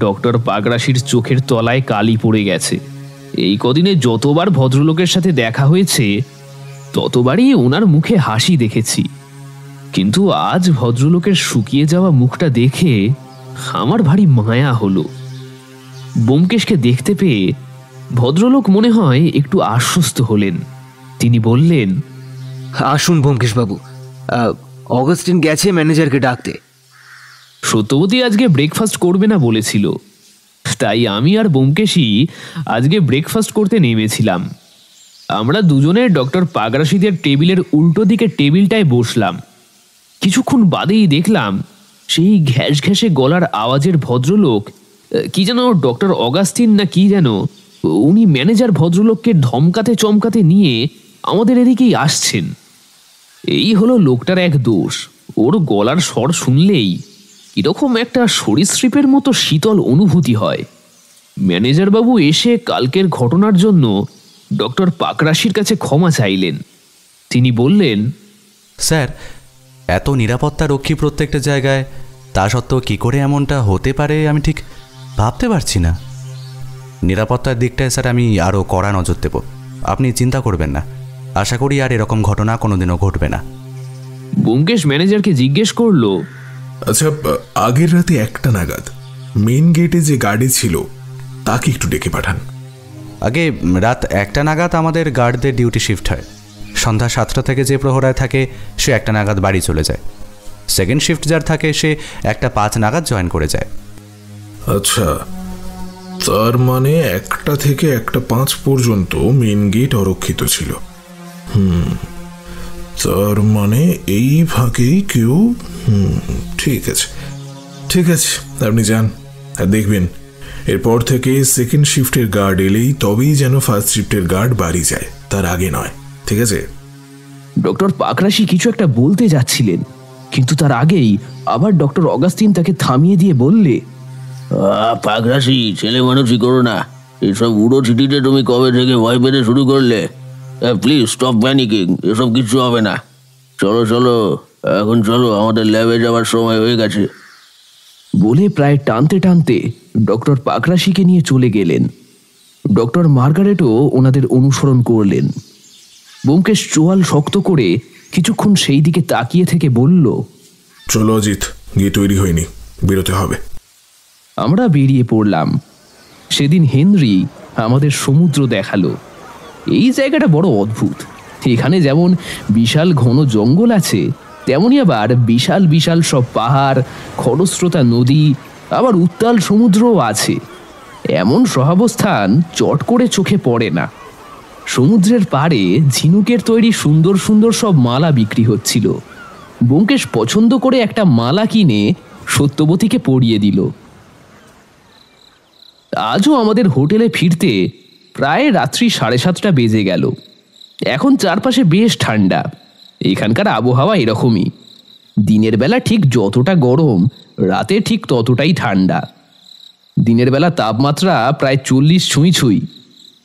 ডক্টর পাগরাশির চোখের তলায় কালি পড়ে গেছে। এই কদিনে যতবার ভদ্রলোকের সাথে দেখা হয়েছে ততবারই ওনার মুখে হাসি দেখেছি, কিন্তু আজ ভদ্রলোকের শুকিয়ে যাওয়া মুখটা দেখে আমার ভারী মায়া হলো। ব্যোমকেশকে দেখতে পেয়ে ভদ্রলোক মনে হয় একটু আশ্বস্ত হলেন। তিনি বললেন, আসুন ব্যোমকেশবাবু, অগাস্টিন গেছে ম্যানেজারকে ডাকতে। সত্যবতী আজকে ব্রেকফাস্ট করবে না বলেছিল, তাই আমি আর ব্যোমকেশই আজকে ব্রেকফাস্ট করতে নেমেছিলাম। আমরা দুজনে ডক্টর পাগরাশিদের টেবিলের উল্টো দিকে টেবিলটায় বসলাম। কিছুক্ষণ বাদেই দেখলাম সেই ঘ্যাস ঘ্যাসে গলার আওয়াজের ভদ্রলোক, কি যেন ডক্টর অগাস্টিন না কি যেন, উনি ম্যানেজার ভদ্রলোককে ধমকাতে চমকাতে নিয়ে আমাদের এদিকেই আসছেন। এই হলো লোকটার এক দোষ, ওর গলার স্বর শুনলেই কিরকম একটা সরীসৃপের মতো শীতল অনুভূতি হয়। ম্যানেজার বাবু এসে কালকের ঘটনার জন্য ডক্টর পাগরাশির কাছে ক্ষমা চাইলেন। তিনি বললেন, স্যার, এত নিরাপত্তা রক্ষী প্রত্যেকটা জায়গায়, তা সত্ত্বেও কী করে এমনটা হতে পারে আমি ঠিক ভাবতে পারছি না। নিরাপত্তার দিকটায় স্যার আমি আরও কড়া নজর দেব, আপনি চিন্তা করবেন না। আশা করি আর এরকম ঘটনা কোনোদিনও ঘটবে না। ব্যোমকেশ ম্যানেজারকে জিজ্ঞেস করলো, আচ্ছা, আগের রাতে 1টা নাগাদ মেন গেটে যে গার্ডে ছিল তাকে একটু ডেকে পাঠান। আগে রাত 1টা নাগাদ আমাদের গার্ডদের ডিউটি শিফট হয়। সন্ধ্যা 7টা থেকে যে প্রহরায় থাকে সে 1টা নাগাদ বাড়ি চলে যায়। সেকেন্ড শিফট যার থাকে সে 1টা 5 নাগাদ জয়েন করে যায়। আচ্ছা, তার মানে 1টা থেকে 1টা 5 পর্যন্ত মেন গেট অরক্ষিত ছিল। তার মানে এই ভাগেই কেউ। ঠিক আছে, ঠিক আছে, আপনি যান আর দেখবেন এরপর থেকে সেকেন্ড শিফটের গার্ড এলেই তবেই যেন ফার্স্ট শিফটের গার্ড বাড়ি যায়, তার আগে নয়। ঠিক আছে? ডক্টর পাগরাশি কিছু একটা বলতে যাচ্ছিলেন, কিন্তু তার আগেই আবার ডক্টর অগাস্টিন তাকে থামিয়ে দিয়ে বললে, পাগরাশি, ছেলে মানুষই করো না। এসব উড়ো চিঠিতে তুমি কবে থেকে ভয় পেতে শুরু করলে? প্লিজ স্টপ প্যানিকিং, এসব কিছু হবে না। চলো চলো, এখন চলো, আমাদের ল্যাবে যাওয়ার সময় হয়ে গেছে। বলে প্রায় টানতে টানতে ডক্টর পাগরাশিকে নিয়ে চলে গেলেন। ডক্টর মার্গারেটও ওনাদের অনুসরণ করলেন। ব্যোমকেশ চোয়াল শক্ত করে কিছুক্ষণ সেই দিকে তাকিয়ে থেকে বলল, চলো অজিত, গিয়ে তৈরি হয়নি, বেরোতে হবে। আমরা বেরিয়ে পড়লাম। সেদিন হেনরি আমাদের সমুদ্র দেখালো। এই জায়গাটা বড় অদ্ভুত। এখানে যেমন বিশাল ঘন জঙ্গল আছে, তেমনি আবার বিশাল বিশাল সব পাহাড়, খরস্রোতা নদী, আবার উত্তাল সমুদ্রও আছে। এমন সহাবস্থান চট করে চোখে পড়ে না। সমুদ্রের পাড়ে ঝিনুকের তৈরি সুন্দর সুন্দর সব মালা বিক্রি হচ্ছিল। ব্যোমকেশ পছন্দ করে একটা মালা কিনে সত্যবতীকে পরিয়ে দিল। আজও আমাদের হোটেলে ফিরতে প্রায় রাত্রি 7:30 বেজে গেল। এখন চারপাশে বেশ ঠান্ডা। এখানকার আবহাওয়া এরকমই, দিনের বেলা ঠিক যতটা গরম, রাতে ঠিক ততটাই ঠান্ডা। দিনের বেলা তাপমাত্রা প্রায় 40 ছুঁই ছুঁই,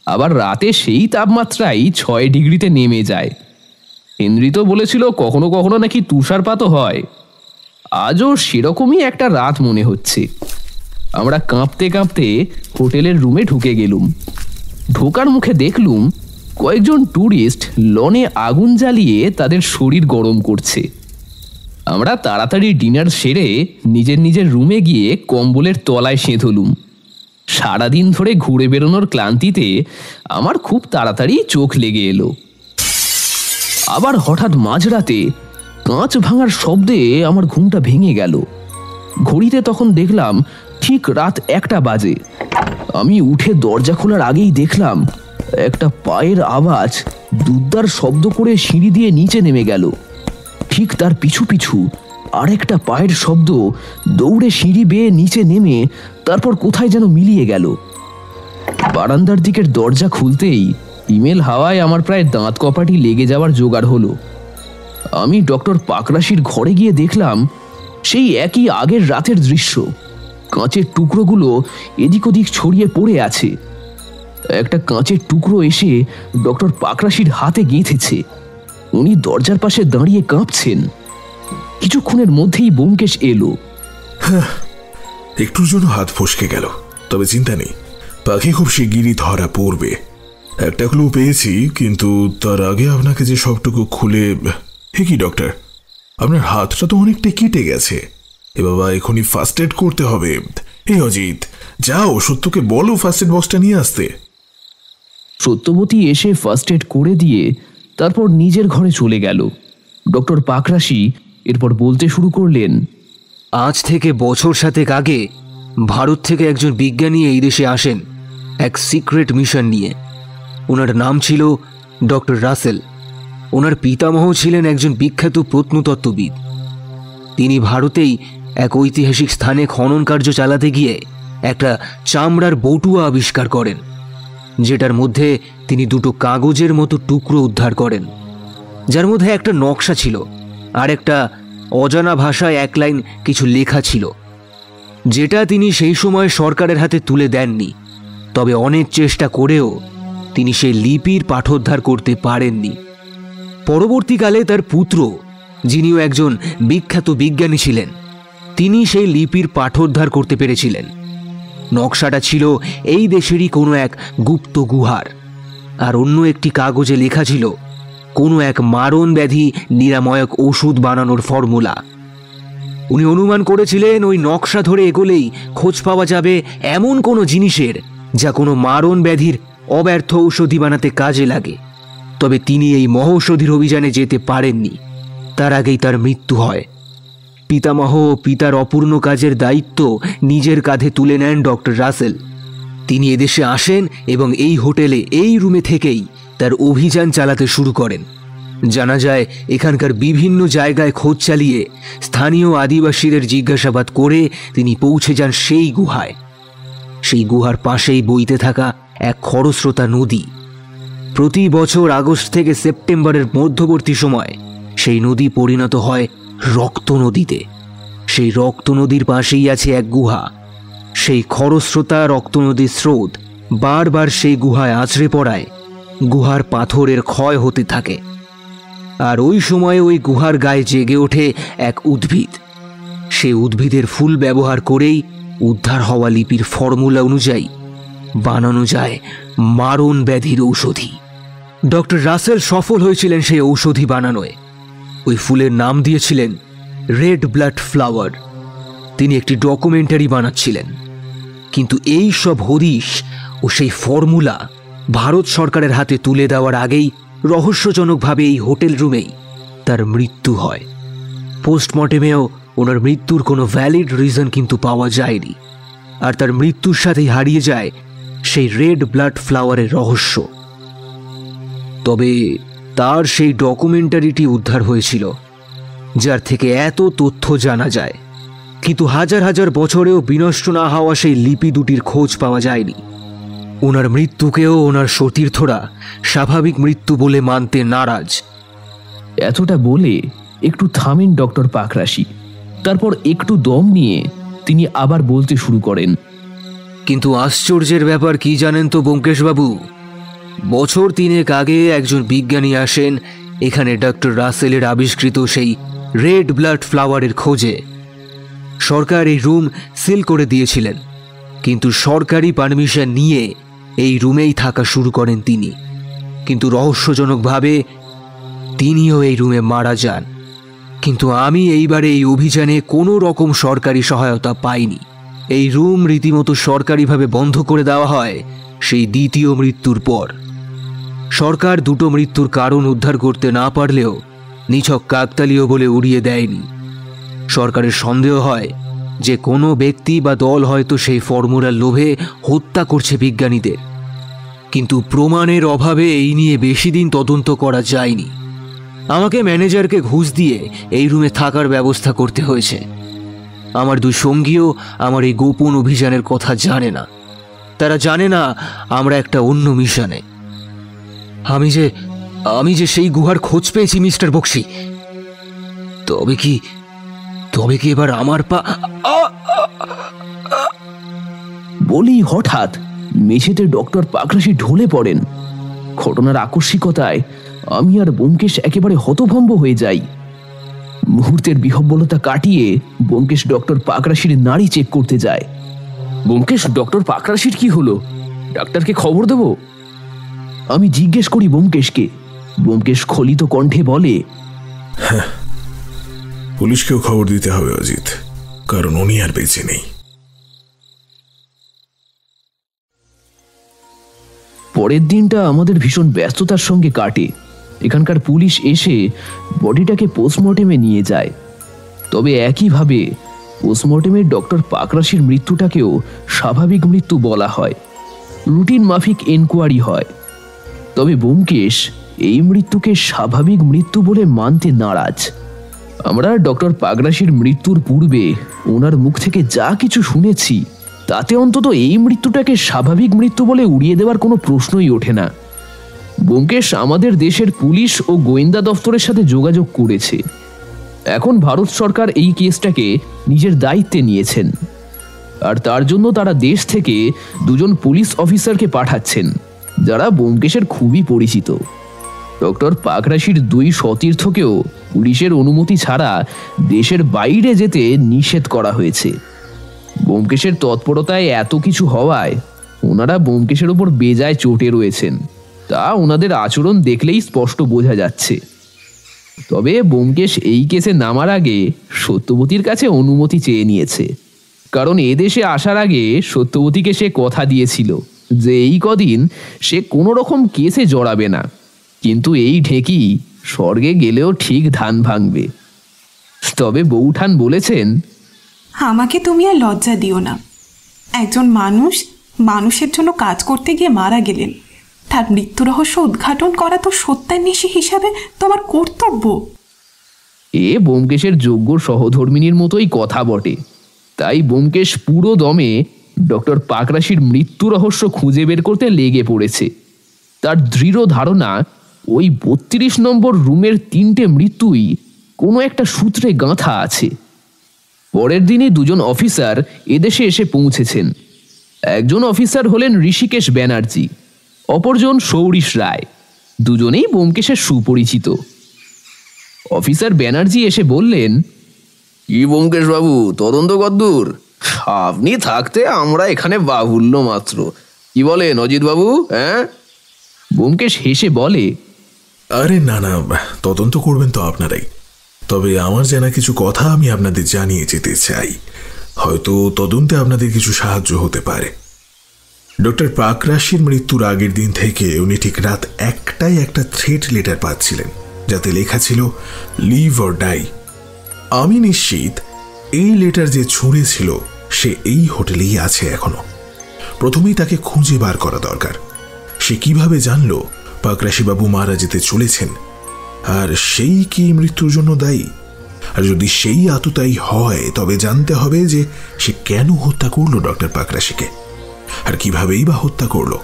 আবার রাতে সেই তাপমাত্রাই 6 ডিগ্রিতে নেমে যায়। হেনরি তো বলেছিল কখনো কখনো নাকি তুষারপাতও হয়। আজও সেরকমই একটা রাত মনে হচ্ছে। আমরা কাঁপতে কাঁপতে হোটেলের রুমে ঢুকে গেলুম। ঢোকার মুখে দেখলুম কয়েকজন ট্যুরিস্ট লনে আগুন জ্বালিয়ে তাদের শরীর গরম করছে। আমরা তাড়াতাড়ি ডিনার সেরে নিজের নিজের রুমে গিয়ে কম্বলের তলায় সেঁধলুম। সারাদিন ধরে ঘুরে বেরোনোর ক্লান্তিতে আমার খুব তাড়াতাড়ি চোখ লেগে এলো। আবার হঠাৎ মাঝরাতে কাঁচ ভাঙার শব্দে আমার ঘুমটা ভেঙে গেল। ঘড়িতে তখন দেখলাম ঠিক রাত 1টা বাজে। আমি উঠে দরজা খোলার আগেই দেখলাম একটা পায়ের আওয়াজ দুদ্দার শব্দ করে সিঁড়ি দিয়ে নিচে নেমে গেল। ঠিক তার পিছু পিছু আরেকটা পায়ের শব্দ দৌড়ে সিঁড়ি বেয়ে নিচে নেমে তারপর কোথায় যেন মিলিয়ে গেল। বারান্দার দিকের দরজা খুলতেই ইমেল হাওয়ায় আমার প্রায় দাঁত কপাটি লেগে যাওয়ার জোগাড় হলো। আমি ডক্টর পাকরাশির ঘরে গিয়ে দেখলাম সেই একই আগের রাতের দৃশ্য। কাঁচের টুকরোগুলো এদিক ওদিক ছড়িয়ে পড়ে আছে। একটা কাঁচের টুকরো এসে ডক্টর পাকরাশির হাতে গেঁথেছে। উনি দরজার পাশে দাঁড়িয়ে কাঁপছেন। কিছুক্ষণের মধ্যেই ব্যোমকেশ এলো। একটুর জন্য হাত ফসকে গেল, তবে চিন্তা নেই, পাখি খুব শিগগিরই ধরা পড়বে। একটা ক্লু পেয়েছি, কিন্তু তার আগে আপনাকে যে সবটুকু খুলে। হে কি ডক্টর, আপনার হাতটা তো অনেকটাই কেটে গেছে। এ বাবা, এখনই ফার্স্ট এড করতে হবে। হে অজিত, যাও সত্যকে বলো ফার্স্ট এড বক্সটা নিয়ে আসতে। সত্যবতী এসে ফার্স্ট এড করে দিয়ে তারপর নিজের ঘরে চলে গেল। ডক্টর পাকরাশি এরপর বলতে শুরু করলেন, আজ থেকে বছর 7 আগে ভারত থেকে একজন বিজ্ঞানী এই দেশে আসেন এক সিক্রেট মিশন নিয়ে। ওনার নাম ছিল ডক্টর রাসেল। ওনার পিতামহ ছিলেন একজন বিখ্যাত প্রত্নতত্ত্ববিদ। তিনি ভারতেই এক ঐতিহাসিক স্থানে খনন কার্য চালাতে গিয়ে একটা চামড়ার বটুয়া আবিষ্কার করেন, যেটার মধ্যে তিনি 2টো কাগজের মতো টুকরো উদ্ধার করেন, যার মধ্যে একটা নকশা ছিল আর একটা অজানা ভাষায় 1 লাইন কিছু লেখা ছিল, যেটা তিনি সেই সময় সরকারের হাতে তুলে দেননি। তবে অনেক চেষ্টা করেও তিনি সেই লিপির পাঠোদ্ধার করতে পারেননি। পরবর্তীকালে তার পুত্র, যিনিও একজন বিখ্যাত বিজ্ঞানী ছিলেন, তিনি সেই লিপির পাঠোদ্ধার করতে পেরেছিলেন। নকশাটা ছিল এই দেশেরই কোনো এক গুপ্ত গুহার, আর অন্য একটি কাগজে লেখা ছিল কোনো এক মারণ ব্যাধি নিরাময়ক ওষুধ বানানোর ফর্মুলা। উনি অনুমান করেছিলেন ওই নকশা ধরে এগোলেই খোঁজ পাওয়া যাবে এমন কোনো জিনিসের যা কোনো মারণ ব্যাধির অব্যর্থ ঔষধি বানাতে কাজে লাগে। তবে তিনি এই মহৌষধির অভিযানে যেতে পারেননি। তার আগেই তার মৃত্যু হয়। পিতামহ ও পিতার অপূর্ণ কাজের দায়িত্ব নিজের কাঁধে তুলে নেন ডক্টর রাসেল। তিনি এদেশে আসেন এবং এই হোটেলে এই রুমে থেকেই তার অভিযান চালাতে শুরু করেন। জানা যায় এখানকার বিভিন্ন জায়গায় খোঁজ চালিয়ে স্থানীয় আদিবাসীদের জিজ্ঞাসাবাদ করে তিনি পৌঁছে যান সেই গুহায়। সেই গুহার পাশেই বইতে থাকা এক খরস্রোতা নদী। প্রতি বছর আগস্ট থেকে সেপ্টেম্বরের মধ্যবর্তী সময় সেই নদী পরিণত হয় রক্ত নদীতে। সেই রক্ত নদীর পাশেই আছে এক গুহা। সেই খরস্রোতা রক্ত নদীর স্রোত বারবার সেই গুহায় আছড়ে পড়ায় গুহার পাথরের ক্ষয় হতে থাকে। আর ওই সময় ওই গুহার গায়ে জেগে ওঠে এক উদ্ভিদ। সেই উদ্ভিদের ফুল ব্যবহার করেই উদ্ধার হওয়া লিপির ফর্মুলা অনুযায়ী বানানো যায় মারণ ব্যাধির ঔষধি। ডক্টর রাসেল সফল হয়েছিলেন সেই ঔষধি বানানোয়। ওই ফুলের নাম দিয়েছিলেন রেড ব্লাড ফ্লাওয়ার। তিনি একটি ডকুমেন্টারি বানাচ্ছিলেন, কিন্তু এই সব হদিশ ও সেই ফর্মুলা ভারত সরকারের হাতে তুলে দেওয়ার আগেই রহস্যজনকভাবে এই হোটেল রুমেই তার মৃত্যু হয়। পোস্টমর্টেমেও ওনার মৃত্যুর কোনো ভ্যালিড রিজন কিন্তু পাওয়া যায়নি। আর তার মৃত্যুর সাথেই হারিয়ে যায় সেই রেড ব্লাড ফ্লাওয়ারের রহস্য। তবে তার সেই ডকুমেন্টারিটি উদ্ধার হয়েছিল, যার থেকে এত তথ্য জানা যায়। কিন্তু হাজার হাজার বছরেও বিনষ্ট না হওয়া সেই লিপি দুটির খোঁজ পাওয়া যায়নি। ওনার মৃত্যুকেও ওনার সতীর্থরা স্বাভাবিক মৃত্যু বলে মানতে নারাজ। এতটা বলে একটু থামেন ডক্টর পাকরাশি। তারপর একটু দম নিয়ে তিনি আবার বলতে শুরু করেন, কিন্তু আশ্চর্যের ব্যাপার কি জানেন তো ব্যোমকেশবাবু? বছর 3 আগে একজন বিজ্ঞানী আসেন এখানে ডক্টর রাসেলের আবিষ্কৃত সেই রেড ব্লাড ফ্লাওয়ারের খোঁজে। সরকার এই রুম সিল করে দিয়েছিলেন, কিন্তু সরকারি পারমিশন নিয়ে এই রুমেই থাকা শুরু করেন তিনি। কিন্তু রহস্যজনকভাবে তিনিও এই রুমে মারা যান। কিন্তু আমি এইবারে এই অভিযানে কোনো রকম সরকারি সহায়তা পাইনি। এই রুম রীতিমতো সরকারিভাবে বন্ধ করে দেওয়া হয় সেই দ্বিতীয় মৃত্যুর পর। সরকার দুটো মৃত্যুর কারণ উদ্ধার করতে না পারলেও নিছক কাকতালীয় বলে উড়িয়ে দেয়নি। সরকারের সন্দেহ হয় যে কোনো ব্যক্তি বা দল হয়তো সেই ফর্মুলার লোভে হত্যা করছে বিজ্ঞানীদের, কিন্তু প্রমাণের অভাবে এই নিয়ে বেশি দিন তদন্ত করা যায়নি। আমাকে ম্যানেজারকে ঘুষ দিয়ে এই রুমে থাকার ব্যবস্থা করতে হয়েছে। আমার দুই সঙ্গীও আমার এই গোপন অভিযানের কথা জানে না। তারা জানে না আমরা একটা অন্য মিশনে। আমি যে সেই গুহার খোঁজ পেয়েছি মিস্টার বক্সি। তবে কি এবার আমার পা বলি হঠাৎ মেঝেতে ডক্টর পাকরাশি ঢলে পড়েন। ঘটনার আকস্মিকতায় আমি আর ব্যোমকেশ একেবারে হতভম্ব হয়ে যাই। মুহূর্তের বিহ্বলতা কাটিয়ে ব্যোমকেশ ডক্টর পাকরাশির নাড়ি চেক করতে যায়। ব্যোমকেশ, ডক্টর পাকরাশির কি হলো? ডাক্তারকে খবর দেব? আমি জিজ্ঞেস করি ব্যোমকেশকে। ব্যোমকেশ খলিত কণ্ঠে বলে, পুলিশকেও খবর দিতে হবে অজিত, কারণ উনি আর বেঁচে নেই। পরের দিনটা আমাদের ভীষণ ব্যস্ততার সঙ্গে কাটে। এখানকার পুলিশ এসে বডিটাকে পোস্টমর্টেমে নিয়ে যায়। তবে একইভাবে পোস্টমর্টেমে ডক্টর পাকরাশির মৃত্যুটাকেও স্বাভাবিক মৃত্যু বলা হয়। রুটিন মাফিক এনকোয়ারি হয়। তবে ব্যোমকেশ এই মৃত্যুকে স্বাভাবিক মৃত্যু বলে মানতে নারাজ। আমরা ডক্টর পাকরাশির মৃত্যুর পূর্বে ওনার মুখ থেকে যা কিছু শুনেছি তাতে অন্তত এই মৃত্যুটাকে স্বাভাবিক মৃত্যু বলে উড়িয়ে দেওয়ার কোনো প্রশ্নই ওঠে না। ব্যোমকেশ আমাদের দেশের পুলিশ ও গোয়েন্দা দফতরের সাথে যোগাযোগ করেছে। এখন ভারত সরকার এই কেসটাকে নিজের দায়িত্বে নিয়েছেন, আর তার জন্য তারা দেশ থেকে দুজন পুলিশ অফিসারকে পাঠাচ্ছেন যারা ব্যোমকেশের খুবই পরিচিত। ডক্টর পাকরাশির দুই সতীর্থকেও পুলিশের অনুমতি ছাড়া দেশের বাইরে যেতে নিষেধ করা হয়েছে। ব্যোমকেশের তৎপরতায় এত কিছু হওয়ায় ওনারা ব্যোমকেশের ওপর বেজায় চটে রয়েছেন, তা ওনাদের আচরণ দেখলেই স্পষ্ট বোঝা যাচ্ছে। তবে ব্যোমকেশ এই কেসে নামার আগে সত্যবতীর কাছে অনুমতি চেয়ে নিয়েছে, কারণ এদেশে আসার আগে সত্যবতীকে সে কথা দিয়েছিল যে এই কদিন সে কোনো রকম কেসে জড়াবে না। কিন্তু এই ঢেকি স্বর্গে গেলেও ঠিক ধান ভাঙবে। তবে বৌঠান বলেছেন, আমাকে তুমি আর লজ্জা দিও না। একজন মানুষের জন্য কাজ করতে গিয়ে মারা গেলেন, তার মৃত্যু রহস্য উদ্ঘাটন করা তো সত্যান্বেষী হিসাবে তোমার কর্তব্য। এ ব্যোমকেশের যোগ্য সহধর্মিনীর মতোই কথা বটে। তাই ব্যোমকেশ পুরো দমে ডক্টর পাকরাশির মৃত্যু রহস্য খুঁজে বের করতে লেগে পড়েছে। তার দৃঢ় ধারণা ওই 32 নম্বর রুমের 3টে মৃত্যুই কোনো একটা সূত্রে গাঁথা আছে। পরের দিনই দুজন অফিসার এদেশে এসে পৌঁছেছেন। একজন অফিসার হলেন ঋষিকেশ ব্যানার্জি, অপরজন সৌরিশ রায়। দুজনেই ব্যোমকেশের সুপরিচিত। অফিসার ব্যানার্জি এসে বললেন, কি ব্যোমকেশ বাবু, তদন্ত কদ্দূর? আপনি থাকতে আমরা এখানে বাহুল্য মাত্র। কি বলেন অজিত বাবু? হ্যাঁ? ব্যোমকেশ হেসে বলে, আরে না, তদন্ত করবেন তো আপনারাই। তবে আমার জানা কিছু কথা আমি আপনাদের জানিয়ে যেতে চাই, হয়তো তদন্তে আপনাদের কিছু সাহায্য হতে পারে। ডক্টর পাকরাশির মৃত্যুর আগের দিন থেকে উনি ঠিক রাত 1টায় একটা থ্রেট লেটার পাচ্ছিলেন, যাতে লেখা ছিল লিভ অর ডাই। আমি নিশ্চিত এই লেটার যে ছুঁড়েছিল সে এই হোটেলেই আছে এখনো। প্রথমেই তাকে খুঁজে বার করা দরকার। সে কিভাবে জানলো পাকরাশিবাবু মারা যেতে চলেছেন, আর সেই কি মৃত্যুর জন্য দায়ী? আর যদি সেই আততায়ী হয় তবে জানতে হবে যে সে কেন হত্যা করলো ডক্টর পাকরাশিকে, আর কিভাবেই বা হত্যা করলো।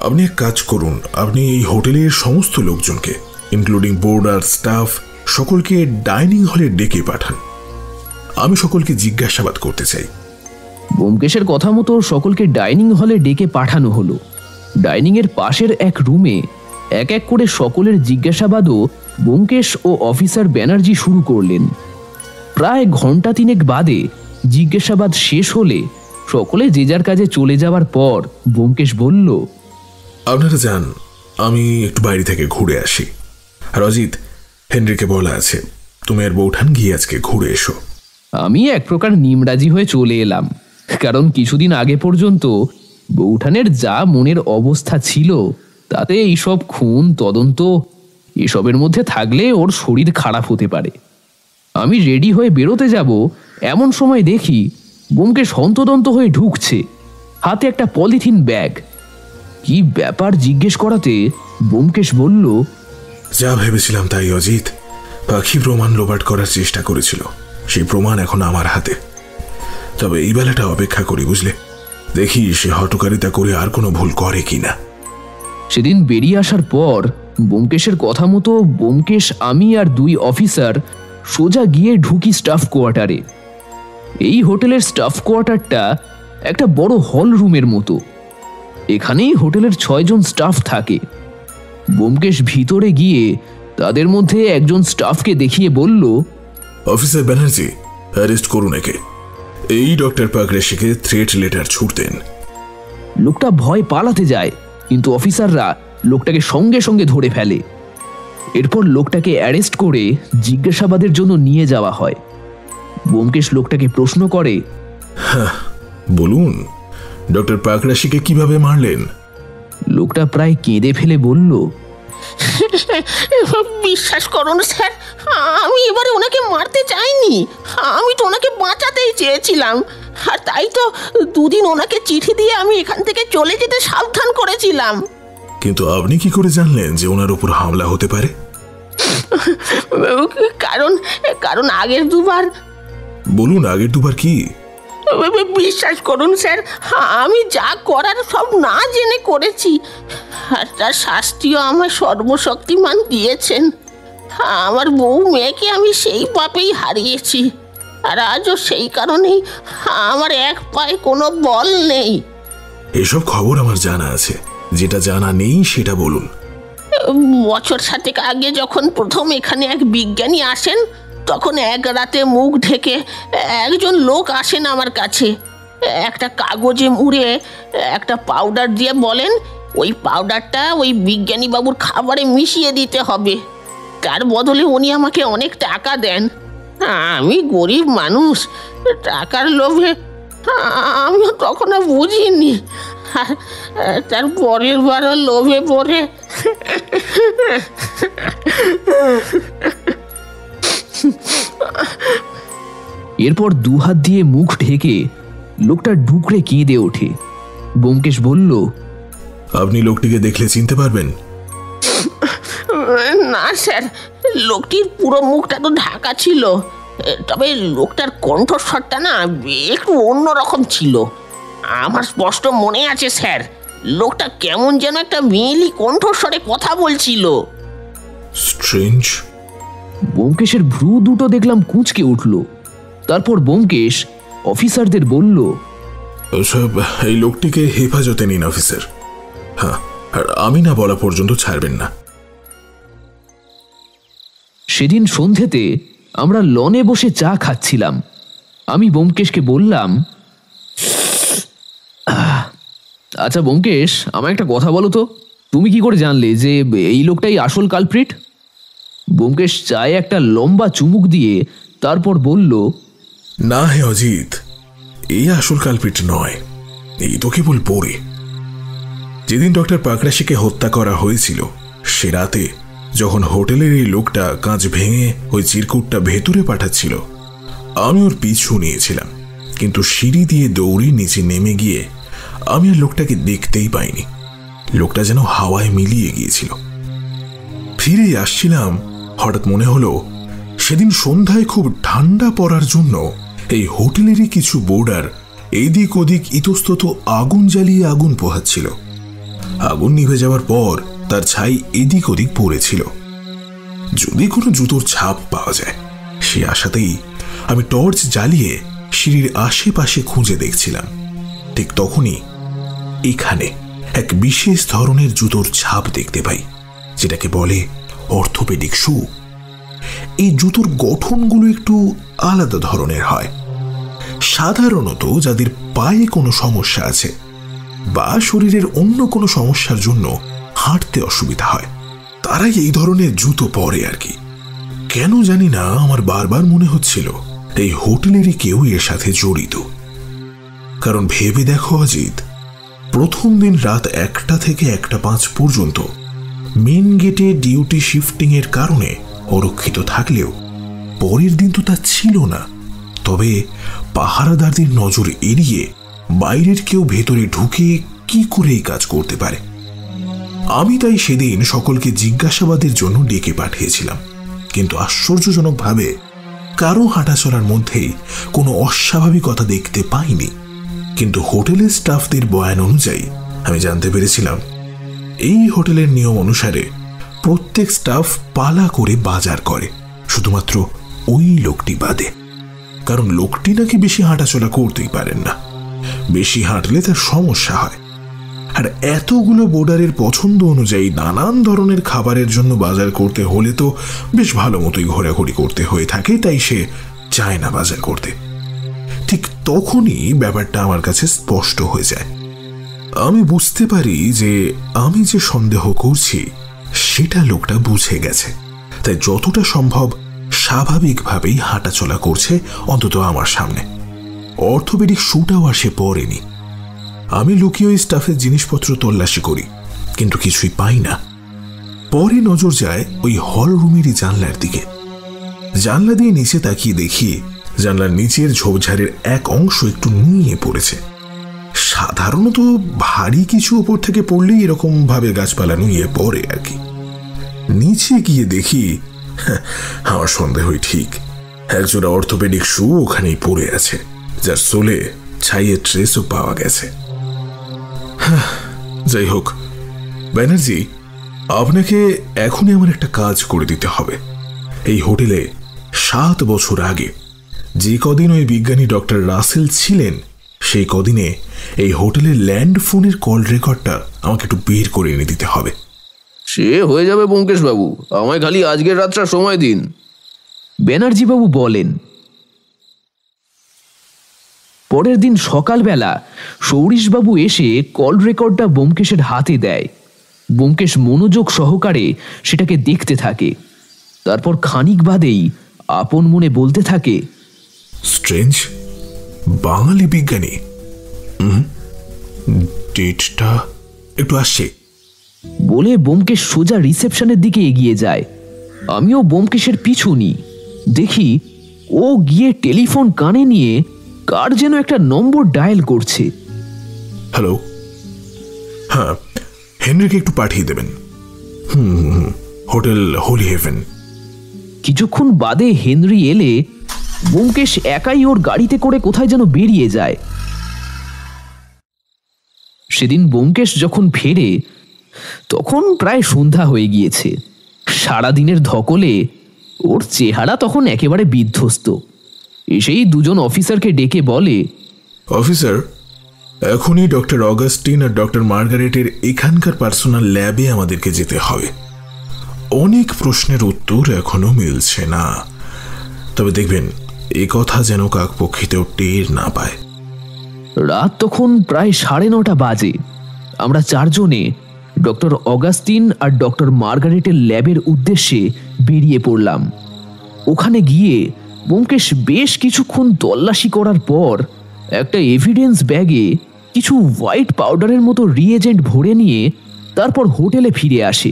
আপনি এক কাজ করুন, আপনি এই হোটেলের সমস্ত লোকজনকে ইনক্লুডিং বোর্ডার, স্টাফ, সকলকে ডাইনিং হলে ডেকে পাঠান। আমি সকলকে জিজ্ঞাসাবাদ করতে চাই। ব্যোমকেশের কথা মতো সকলকে ডাইনিং হলে ডেকে পাঠানো হলো। ডাইনিং এর পাশের এক রুমে এক এক করে সকলের জিজ্ঞাসাবাদও ব্যোমকেশ ও অফিসার ব্যানার্জি শুরু করলেন। প্রায় ঘন্টা 3 বাদে জিজ্ঞাসাবাদ শেষ হলে সকলে যে যার কাজে চলে যাওয়ার পর ব্যোমকেশ বলল, আপনারা যান, আমি একটু বাইরে থেকে ঘুরে আসি। আর অজিত, হেনরিকে বলা আছে তুমি আর বৌঠান গিয়ে আজকে ঘুরে এসো। আমি এক প্রকার নিমরাজি হয়ে চলে এলাম, কারণ কিছুদিন আগে পর্যন্ত বৌঠানের যা মনের অবস্থা ছিল তাতে এইসব খুন তদন্ত এসবের মধ্যে থাকলে ওর শরীর খারাপ হতে পারে। আমি রেডি হয়ে বেরোতে যাব, এমন সময় দেখি ব্যোমকেশ হন্তদন্ত হয়ে ঢুকছে, হাতে একটা পলিথিন ব্যাগ। কি ব্যাপার জিজ্ঞেস করাতে ব্যোমকেশ বলল, যা ভেবেছিলাম তাই অজিত, পাখি প্রমাণ লোপাট করার চেষ্টা করেছিল, সেই প্রমাণ এখন আমার হাতে। তবে এই বেলাটা অপেক্ষা করি, বুঝলে, দেখি সে হটকারিতা করে আর কোনো ভুল করে কিনা। সেদিন বেরিয়ে আসার পর ব্যোমকেশের কথা মতো ব্যোমকেশ, আমি আর 2 অফিসার সোজা গিয়ে ঢুকি স্টাফ কোয়ার্টারে। এই হোটেলের স্টাফ কোয়ার্টারটা একটা বড় হল রুমের মতো। এখানেই হোটেলের 6 জন স্টাফ থাকে। ব্যোমকেশ ভিতরে গিয়ে তাদের মধ্যে একজন স্টাফকে দেখিয়ে বলল, অফিসার ব্যানার্জি, অ্যারেস্ট করুন একে। এই ডক্টর পাকরেশিকে থ্রেট লেটার ছুটতেন। লোকটা ভয় পালাতে যায়, কিন্তু অফিসাররা লোকটাকে সঙ্গে সঙ্গে ধরে ফেলে। এরপর লোকটাকে অ্যারেস্ট করে জিজ্ঞাসাবাদের জন্য নিয়ে যাওয়া হয়। ব্যোমকেশ লোকটাকে প্রশ্ন করে, বলুন, ডক্টর পাকরাশিকে কিভাবে মারলেন? লোকটা প্রায় কেঁদে ফেলে বলল, বিশ্বাস করুন স্যার, আমি এবারে ওনাকে মারতে চাইনি, আমি তো ওনাকে বাঁচাতেই চেয়েছিলাম। আর তাই তো 2 দিন ওনাকে চিঠি দিয়ে আমি এখান থেকে চলে যেতে সাবধান করেছিলাম। কিন্তু আপনি কি করে জানলেন যে ওনার উপর হামলা হতে পারে? কারণ আগের 2 বার। বলুন, আগের 2 বার কি? বিশ্বাস করুন স্যার, আমি যা করার সব না জেনে করেছি, আর তার শাস্তিও আমার সর্বশক্তিমান দিয়েছেন। আমার বউ মেয়েকে আমি সেই পাপেই হারিয়েছি, আর আজও সেই কারণেই আমার এক পায়ে কোনো বল নেই। এসব খবর আমার জানা আছে, যেটা জানা নেই সেটা বলুন। বছর 7 আগে যখন প্রথম এখানে এক বিজ্ঞানী আসেন, তখন এক রাতে মুখ ঢেকে একজন লোক আসেন আমার কাছে। একটা কাগজে মুড়ে একটা পাউডার দিয়ে বলেন, ওই পাউডারটা ওই বিজ্ঞানী বাবুর খাবারে মিশিয়ে দিতে হবে। তার বদলে উনি আমাকে অনেক টাকা দেন। আমি গরিব মানুষ, টাকার লোভে আমিও তখনও বুঝিনি। তার পরের বারও লোভে পড়ে এরপর 2 হাত দিয়ে মুখ ঢেকে লোকটা ডুকরে কেঁদে ওঠে। ব্যোমকেশ বলল, আপনি লোকটিকে দেখলে চিনতে পারবেন? না স্যার, লোকটির পুরো মুখটা তো ঢাকা ছিল, তবে লোকটার কণ্ঠস্বরটা না একটু অন্যরকম ছিল। আমার স্পষ্ট মনে আছে স্যার, লোকটা কেমন যেন একটা মেয়েলি কণ্ঠস্বরে কথা বলছিল। স্ট্রেঞ্জ। ব্যোমকেশের ভ্রু দুটো দেখলাম কুঁচকে উঠল। তারপর ব্যোমকেশ অফিসারদের বলল, সব এই লোকটিকে হেফাজতে নিন অফিসার। হ্যাঁ, আর আমি না বলা পর্যন্ত ছাড়বেন না। সেদিন সন্ধেতে আমরা লনে বসে চা খাচ্ছিলাম। আমি ব্যোমকেশকে বললাম, আচ্ছা ব্যোমকেশ, আমায় একটা কথা বলো তো, তুমি কি করে জানলে যে এই লোকটাই আসল কালপ্রিট? ব্যোমকেশ চায়ে একটা লম্বা চুমুক দিয়ে তারপর বলল, না হে অজিত, এই আসল কালপিট নয়, এই তো কেবল পড়ে। যেদিন ডক্টর পাকরাশিকে হত্যা করা হয়েছিল, সে রাতে যখন হোটেলের এই লোকটা কাঁচ ভেঙে ওই চিরকুটটা ভেতরে পাঠাচ্ছিল, আমি ওর পিছু নিয়েছিলাম, কিন্তু সিঁড়ি দিয়ে দৌড়ে নিচে নেমে গিয়ে আমি আর লোকটাকে দেখতেই পাইনি। লোকটা যেন হাওয়ায় মিলিয়ে গিয়েছিল। ফিরে আসছিলাম, হঠাৎ মনে হলো সেদিন সন্ধ্যায় খুব ঠান্ডা পড়ার জন্য এই হোটেলেরই কিছু বোর্ডার এদিক ওদিক ইতস্তত আগুন জ্বালিয়ে আগুন পোহাচ্ছিল। আগুন নিভে যাওয়ার পর তার ছাই এদিক ওদিক পড়েছিল। যদি কোনো জুতোর ছাপ পাওয়া যায় সে আশাতেই আমি টর্চ জ্বালিয়ে সিঁড়ির আশেপাশে খুঁজে দেখছিলাম। ঠিক তখনই এখানে এক বিশেষ ধরনের জুতোর ছাপ দেখতে পাই, যেটাকে বলে অর্থোপেডিক শু। এই জুতোর গঠনগুলো একটু আলাদা ধরনের হয়। সাধারণত যাদের পায়ে কোনো সমস্যা আছে বা শরীরের অন্য কোনো সমস্যার জন্য হাঁটতে অসুবিধা হয়, তারাই এই ধরনের জুতো পরে আর কি। কেন জানি না আমার বারবার মনে হচ্ছিল এই হোটেলেরই কেউ এর সাথে জড়িত। কারণ ভেবে দেখো অজিত, প্রথম দিন রাত 1টা থেকে 1:05 পর্যন্ত মেন গেটে ডিউটি শিফটিং এর কারণে অরক্ষিত থাকলেও পরের দিন তো তা ছিল না। তবে পাহারাদারদের নজর এড়িয়ে বাইরের কেউ ভেতরে ঢুকে কি করে এই কাজ করতে পারে? আমি তাই সেদিন সকলকে জিজ্ঞাসাবাদের জন্য ডেকে পাঠিয়েছিলাম, কিন্তু আশ্চর্যজনকভাবে কারো হাঁটাচলার মধ্যেই কোনো অস্বাভাবিকতা দেখতে পাইনি। কিন্তু হোটেলের স্টাফদের বয়ান অনুযায়ী আমি জানতে পেরেছিলাম এই হোটেলের নিয়ম অনুসারে প্রত্যেক স্টাফ পালা করে বাজার করে, শুধুমাত্র ওই লোকটি বাদে। কারণ লোকটি নাকি বেশি হাঁটাচলা করতেই পারেন না, বেশি হাঁটলে তার সমস্যা হয়। আর এতগুলো বোর্ডারের পছন্দ অনুযায়ী নানান ধরনের খাবারের জন্য বাজার করতে হলে তো বেশ ভালো মতোই ঘোরাঘুরি করতে হয়ে থাকে, তাই সে চায় না বাজার করতে। ঠিক তখনই ব্যাপারটা আমার কাছে স্পষ্ট হয়ে যায়। আমি বুঝতে পারি যে আমি যে সন্দেহ করছি সেটা লোকটা বুঝে গেছে, তাই যতটা সম্ভব স্বাভাবিকভাবেই হাঁটাচলা করছে, অন্তত আমার সামনে। অর্থোপেডিক শুটাও আর সে পরেনি। আমি লুকিয়ে ওই স্টাফের জিনিসপত্র তল্লাশি করি, কিন্তু কিছুই পাই না। পরে নজর যায় ওই হল রুমেরই জানলার দিকে। জানলা দিয়ে নিচে তাকিয়ে দেখি জানলার নিচের ঝোপঝাড়ের এক অংশ একটু নুয়ে পড়েছে। সাধারণত ভারী কিছু ওপর থেকে পড়লেই এরকম ভাবে গাছপালা নুয়ে পড়ে আর কি। নিচে গিয়ে দেখি আমার সন্দেহই ঠিক, একজোড়া অর্থোপেডিক শু ওখানেই পড়ে আছে, যার সোলে ছাইয়ের ট্রেসও পাওয়া গেছে। যাই হোক ব্যানার্জি, আপনাকে এখনই আমার একটা কাজ করে দিতে হবে। এই হোটেলে 7 বছর আগে যে কদিন ওই বিজ্ঞানী ডক্টর রাসেল ছিলেন, সেই কদিনে এই হোটেলের ল্যান্ড ফোনের কল রেকর্ডটা আমাকে একটু বের করে এনে দিতে হবে। সে হয়ে যাবে ব্যোমকেশ বাবু, আমায় খালি আজকের রাতটা সময় দিন। ব্যানার্জি বাবু বলেন। পরের দিন সকালবেলা সৌরিশবাবু এসে কল রেকর্ডটা ব্যোমকেশের হাতে দেয়। ব্যোমকেশ মনোযোগ সহকারে সেটাকে দেখতে থাকে। তারপর খানিক বাদেই আপন মনে বলতে থাকে, স্ট্রেঞ্জ, বাঙালি বিজ্ঞানী। ডেটটা একটু আসছে বলে ব্যোমকেশ সোজা রিসেপশনের দিকে এগিয়ে যায়। আমিও ব্যোমকেশের পিছু নিই। দেখি ও গিয়ে টেলিফোন কানে নিয়ে কার যেন একটা নম্বর ডায়াল করছে। হ্যালো, হ্যাঁ, হেনরিকে একটু পাঠিয়ে দেবেন। Hotel Holy Heaven. কিছুক্ষণ বাদে হেনরি এলে ব্যোমকেশ একাই ওর গাড়িতে করে কোথায় যেন বেরিয়ে যায়। সেদিন ব্যোমকেশ যখন ফেরে তখন প্রায় সন্ধ্যা হয়ে গিয়েছে। সারাদিনের ধকলে ওর চেহারা তখন একেবারে বিধ্বস্ত। এসেই দুজন অফিসারকে ডেকে বলে, অফিসার, এখনই ডক্টর অগাস্টিন আর ডক্টর মার্গারেটের এখানকার পার্সোনাল ল্যাবে আমাদেরকে যেতে হবে। অনেক প্রশ্নের উত্তর এখনো মিলছে না, তবে দেখবেন এ কথা যেন কাকপক্ষিতেও টের না পায়। রাত তখন প্রায় 9:30 বাজে। আমরা চারজনে ডক্টর অগাস্টিন আর ডক্টর মার্গারেটের ল্যাবের উদ্দেশ্যে বেরিয়ে পড়লাম। ওখানে গিয়ে ব্যোমকেশ বেশ কিছুক্ষণ তল্লাশি করার পর একটা এভিডেন্স ব্যাগে কিছু হোয়াইট পাউডারের মতো রিএজেন্ট ভরে নিয়ে তারপর হোটেলে ফিরে আসে।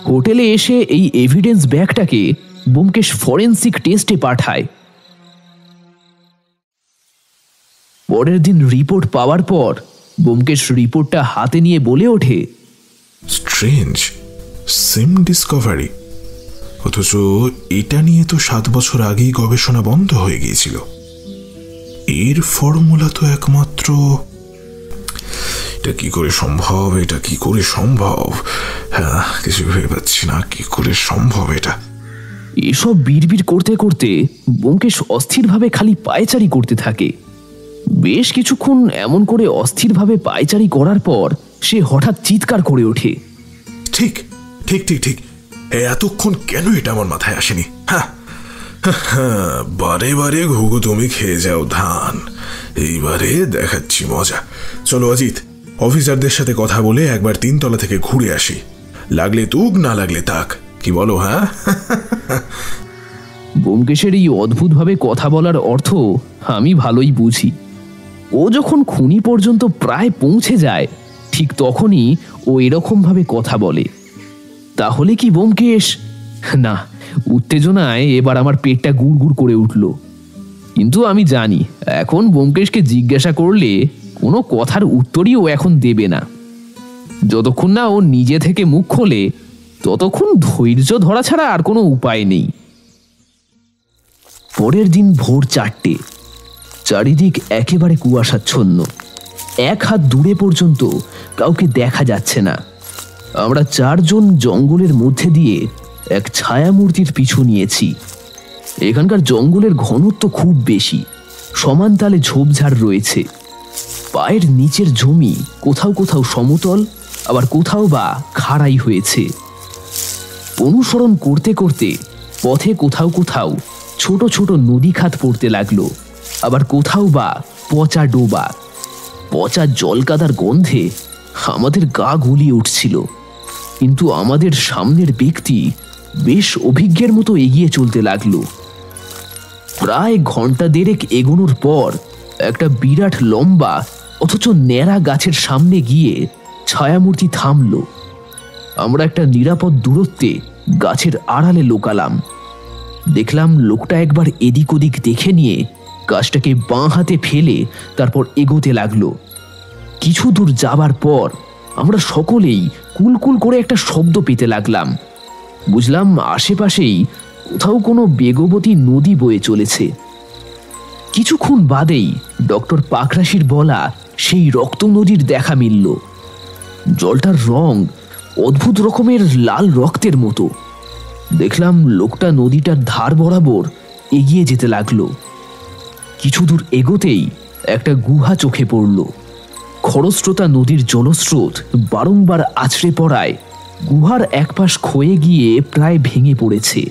হোটেলে এসে এই এভিডেন্স ব্যাগটাকে ব্যোমকেশ ফরেন্সিক টেস্টে পাঠায়। পরের দিন রিপোর্ট পাওয়ার পর ব্যোমকেশ রিপোর্টটা হাতে নিয়ে বলে ওঠে, স্ট্রেঞ্জ, সিম ডিসকভারি। অথচ এটা নিয়ে তো 7 বছর আগেই গবেষণা বন্ধ হয়ে গিয়েছিল। এর ফর্মুলা তো একমাত্র... এটা কি করে সম্ভব? এটা কি করে সম্ভব? হ্যাঁ, কিছু ভেবে পাচ্ছি না, কি করে সম্ভব এটা। এসব বিড়বিড় করতে করতে ব্যোমকেশ অস্থিরভাবে খালি পায়চারি করতে থাকে। বেশ কিছুক্ষণ এমন করে অস্থিরভাবে পায়চারি করার পর সে হঠাৎ চিৎকার করে ওঠে, ঠিক ঠিক ঠিক ঠিক, এতক্ষণ কেন এটা আমার মাথায় আসেনি? হ্যাঁ, হ্যাঁ, বারে বারে ঘুঘু তুমি খেয়ে যাও ধান, এইবারে দেখাচ্ছি মজা। চলো অজিত, অফিসারদের সাথে কথা বলে একবার 3 তলা থেকে ঘুরে আসি, লাগলে তুক না লাগলে তাক, কি বলো? হ্যাঁ। ব্যোমকেশের এই অদ্ভুতভাবে কথা বলার অর্থ আমি ভালোই বুঝি। ও যখন খুনি পর্যন্ত প্রায় পৌঁছে যায়, ঠিক তখনই ও এরকম ভাবে কথা বলে। তাহলে কি ব্যোমকেশ? না, উত্তেজনায় এবার আমার পেটটা গুড়গুড় করে উঠল। কিন্তু আমি জানি এখন ব্যোমকেশকে জিজ্ঞাসা করলে কোনো কথার উত্তরই ও এখন দেবে না। যতক্ষণ না ও নিজে থেকে মুখ খোলে ততক্ষণ ধৈর্য ধরা ছাড়া আর কোনো উপায় নেই। পরের দিন ভোর 4টে, চারিদিক একেবারে কুয়াশাচ্ছন্ন, 1 হাত দূরে পর্যন্ত কাউকে দেখা যাচ্ছে না। আমরা 4 জন জঙ্গলের মধ্যে দিয়ে এক ছায়ামূর্তির পিছু নিয়েছি। এখানকার জঙ্গলের ঘনত্ব খুব বেশি, সমান তালে ঝোপঝাড় রয়েছে। পায়ের নিচের জমি কোথাও কোথাও সমতল, আবার কোথাও বা খাড়াই হয়েছে। অনুসরণ করতে করতে পথে কোথাও কোথাও ছোট ছোট নদী খাত পড়তে লাগলো, আবার কোথাও বা পচা ডোবা। পচা জলকাদার গন্ধে আমাদের গা গুলিয়ে উঠছিল। কিন্তু আমাদের সামনের ব্যক্তি বেশ অভিজ্ঞের মতো এগিয়ে চলতে লাগলো। প্রায় ঘন্টা 1.5 এগোনোর পর একটা বিরাট লম্বা অথচ ন্যাড়া গাছের সামনে গিয়ে ছায়ামূর্তি থামল। আমরা একটা নিরাপদ দূরত্বে গাছের আড়ালে লোকালাম। দেখলাম লোকটা একবার এদিক ওদিক দেখে নিয়ে গাছটাকে বাঁ হাতে ফেলে তারপর এগোতে লাগলো। কিছু দূর যাবার পর আমরা সকলেই কুলকুল করে একটা শব্দ পেতে লাগলাম। বুঝলাম আশেপাশেই কোথাও কোনো বেগবতী নদী বয়ে চলেছে। কিছুক্ষণ বাদেই ডক্টর পাকরাশির বলা সেই রক্ত নদীর দেখা মিলল। জলটার রং অদ্ভুত রকমের লাল রক্তের মতো। দেখলাম লোকটা নদীটার ধার বরাবর এগিয়ে যেতে লাগলো। কিছু দূর এগোতেই একটা গুহা চোখে পড়ল। খরস্রোতা নদীর জলস্রোত বারংবার আছড়ে পড়ায় গুহার একপাশ ক্ষয়ে গিয়ে প্রায় ভেঙে পড়েছে।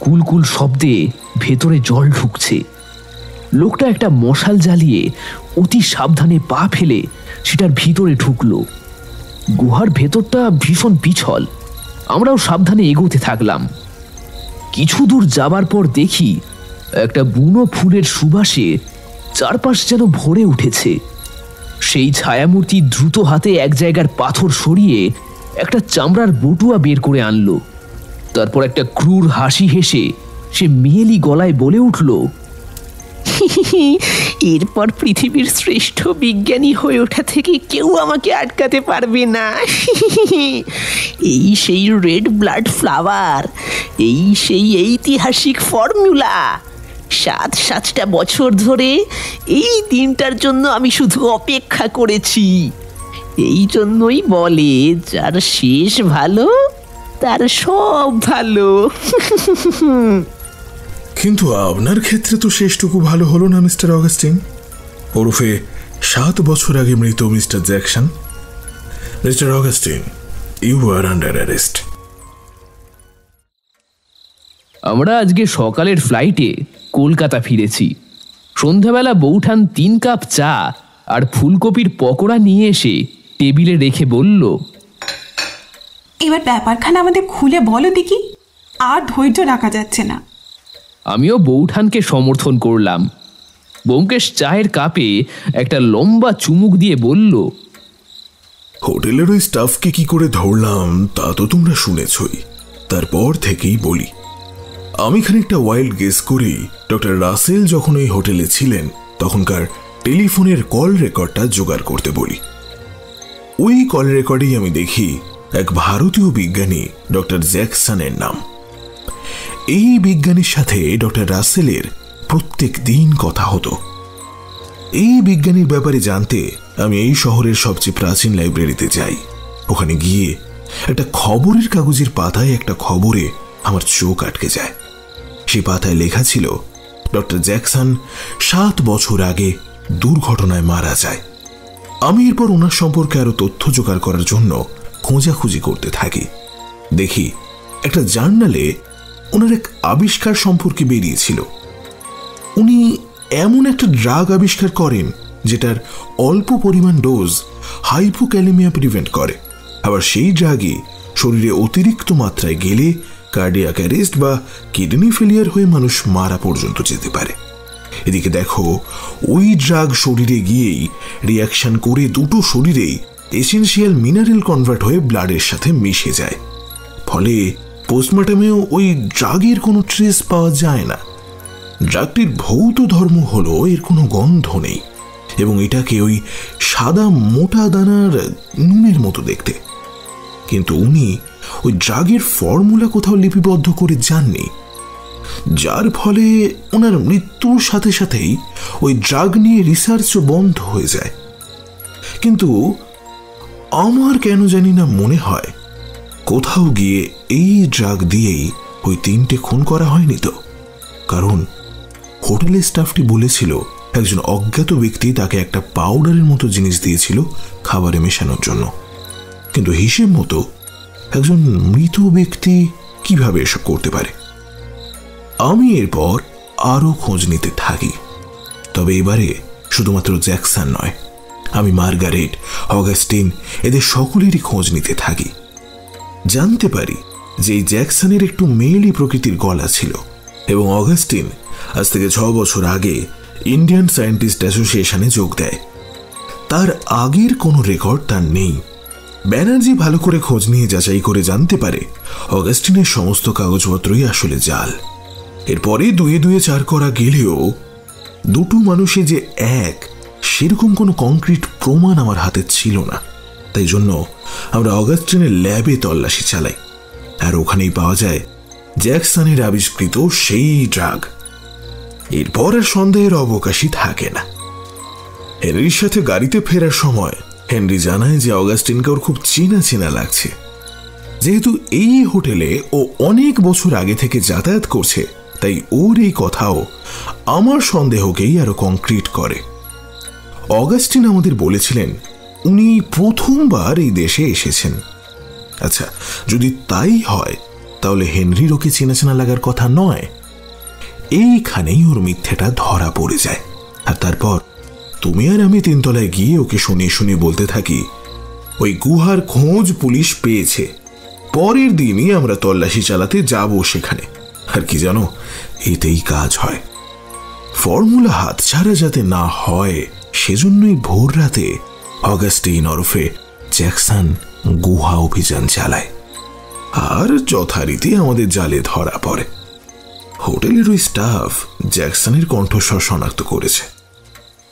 কুলকুল শব্দে ভেতরে জল ঢুকছে। লোকটা একটা মশাল জ্বালিয়ে অতি সাবধানে পা ফেলে সেটার ভিতরে ঢুকলো। গুহার ভেতরটা ভীষণ পিছল। আমরাও সাবধানে এগোতে থাকলাম। কিছু দূর যাবার পর দেখি একটা বুনো ফুলের সুবাসে চারপাশ যেন ভরে উঠেছে। সেই ছায়ামূর্তি দ্রুত হাতে এক জায়গার পাথর সরিয়ে একটা চামড়ার বটুয়া বের করে আনলো। তারপর একটা ক্রূর হাসি হেসে সে মেয়েলি গলায় বলে উঠল, এরপর পৃথিবীর শ্রেষ্ঠ বিজ্ঞানী হয়ে ওঠা থেকে কেউ আমাকে আটকাতে পারবে না। এই সেই রেড ব্লাড ফ্লাওয়ার, এই সেই ঐতিহাসিক ফর্মুলা। 7টা বছর ধরে এই দিনটার জন্য আমি শুধু অপেক্ষা করেছি। এই জন্যই বলে যার শেষ ভালো তার সব ভালো। কিন্তু আপনার ক্ষেত্রে তো শেষটুকু ভালো হলো না মিস্টার অগাস্টিন, ওরফে 7 বছর আগে মৃত Mister Jackson. Mister Augustine, you are under arrest. আমরা আজকে সকালের ফ্লাইটে কলকাতা ফিরেছি। সন্ধ্যাবেলা বৌঠান 3 কাপ চা আর ফুলকপির পকোড়া নিয়ে এসে টেবিলে রেখে বলল, এবার ব্যাপারখানা আমাদের খুলে বলো দেখি, আর ধৈর্য রাখা যাচ্ছে না। আমিও বৌঠানকে সমর্থন করলাম। ব্যোমকেশ চায়ের কাপে একটা লম্বা চুমুক দিয়ে বলল, হোটেলের ওই স্টাফকে কি করে ধরলাম তা তো তোমরা শুনেছই। তারপর থেকেই বলি, আমি খানিকটা ওয়াইল্ড গেস করি ডক্টর রাসেল যখন ওই হোটেলে ছিলেন তখনকার টেলিফোনের কল রেকর্ডটা জোগাড় করতে বলি। ওই কল রেকর্ডেই আমি দেখি এক ভারতীয় বিজ্ঞানী ডক্টর জ্যাকসনের নাম। এই বিজ্ঞানীর সাথে ডক্টর রাসেলের প্রত্যেক দিন কথা হতো। এই বিজ্ঞানীর ব্যাপারে জানতে আমি এই শহরের সবচেয়ে প্রাচীন লাইব্রেরিতে যাই। ওখানে গিয়ে একটা খবরের কাগজের পাতায় একটা খবরে আমার চোখ আটকে যায়। সেই পাতায় লেখা ছিল ডক্টর জ্যাকসন 7 বছর আগে দুর্ঘটনায় মারা যায়। আমি এরপর ওনার সম্পর্কে আরো তথ্য জোগাড় করার জন্য খোঁজাখুঁজি করতে থাকি। দেখি একটা জার্নালে ওনার এক আবিষ্কার সম্পর্কে বেরিয়েছিল। উনি এমন একটা ড্রাগ আবিষ্কার করেন যেটার অল্প পরিমাণ ডোজ হাইপোক্যালেমিয়া প্রিভেন্ট করে। আবার সেই ড্রাগে শরীরে অতিরিক্ত মাত্রায় গেলে কার্ডিয়াক অ্যারেস্ট বা কিডনি ফেলিয়ার হয়ে মানুষ মারা পর্যন্ত যেতে পারে। এদিকে দেখো, ওই ড্রাগ শরীরে গিয়েই রিয়াকশন করে দুটো শরীরেই এসেনশিয়াল মিনারেল কনভার্ট হয়ে ব্লাডের সাথে মিশে যায়। ফলে পোস্টমর্টমেও ওই ড্রাগের কোনো ট্রেস পাওয়া যায় না। ড্রাগটির ভৌত ধর্ম হলো এর কোনো গন্ধ নেই এবং এটাকে ওই সাদা মোটা দানার নুনের মতো দেখতে। কিন্তু উনি ওই ড্রাগের ফর্মুলা কোথাও লিপিবদ্ধ করে যাননি, যার ফলে ওনার মৃত্যুর সাথে সাথেই ওই ড্রাগ নিয়ে রিসার্চও বন্ধ হয়ে যায়। কিন্তু আমার কেন জানি না মনে হয় কোথাও গিয়ে এই ড্রাগ দিয়েই ওই 3টে খুন করা হয়নি তো। কারণ হোটেলের স্টাফটি বলেছিল একজন অজ্ঞাত ব্যক্তি তাকে একটা পাউডারের মতো জিনিস দিয়েছিল খাবারে মেশানোর জন্য। কিন্তু হিসেব মতো একজন মৃত ব্যক্তি কিভাবে এসব করতে পারে? আমি এরপর আরো খোঁজ নিতে থাকি। তবে এবারে শুধুমাত্র জ্যাকসন নয়, আমি মার্গারেট, অগাস্টিন এদের সকলেরই খোঁজ নিতে থাকি। জানতে পারি যে এই জ্যাকসনের একটু মেয়েলি প্রকৃতির গলা ছিল এবং অগাস্টিন আজ থেকে 6 বছর আগে ইন্ডিয়ান সায়েন্টিস্ট অ্যাসোসিয়েশনে যোগ দেয়। তার আগের কোনো রেকর্ড তার নেই। ব্যানার্জি ভালো করে খোঁজ নিয়ে যাচাই করে জানতে পারে অগাস্টিনের সমস্ত কাগজপত্রই আসলে জাল। এরপরে 2-2 4 করা গেলেও দুটো মানুষে যে এক সেরকম কোনো কংক্রিট প্রমাণ আমার হাতে ছিল না। তাই জন্য আমরা অগাস্টিনের ল্যাবে তল্লাশি চালাই, আর ওখানেই পাওয়া যায় জ্যাকসনের আবিষ্কৃত সেই ড্রাগ। এরপর আর সন্দেহের অবকাশই থাকে না। হেনরির সাথে গাড়িতে ফেরার সময় হেনরি জানায় যে অগাস্টিনকে ওর খুব চেনা চেনা লাগছে। যেহেতু এই হোটেলে ও অনেক বছর আগে থেকে যাতায়াত করছে, তাই ওর এই কথাও আমার সন্দেহকেই আরো কংক্রিট করে। অগাস্টিন আমাদের বলেছিলেন উনি প্রথমবার এই দেশে এসেছেন। আচ্ছা, যদি তাই হয় তাহলে হেনরির ওকে চেনা চেনা লাগার কথা নয়। এইখানেই ওর মিথ্যেটা ধরা পড়ে যায়। আর তারপর তুমি আর আমি 3 তলায় গিয়ে ওকে শুনিয়ে শুনিয়ে বলতে থাকি ওই গুহার খোঁজ পুলিশ পেয়েছে। পরের দিনই আমরা তল্লাশি চালাতে যাব সেখানে। আর কি জানো, এতেই কাজ হয়। ফর্মুলা হাতছাড়া যাতে না হয় সেজন্যই ভোর রাতে অগাস্টিন ওরফে জ্যাকসন গুহা অভিযান চালায়, আর যথারীতি আমাদের জালে ধরা পড়ে। হোটেলের ওই স্টাফ জ্যাকসনের কণ্ঠস্বর শনাক্ত করেছে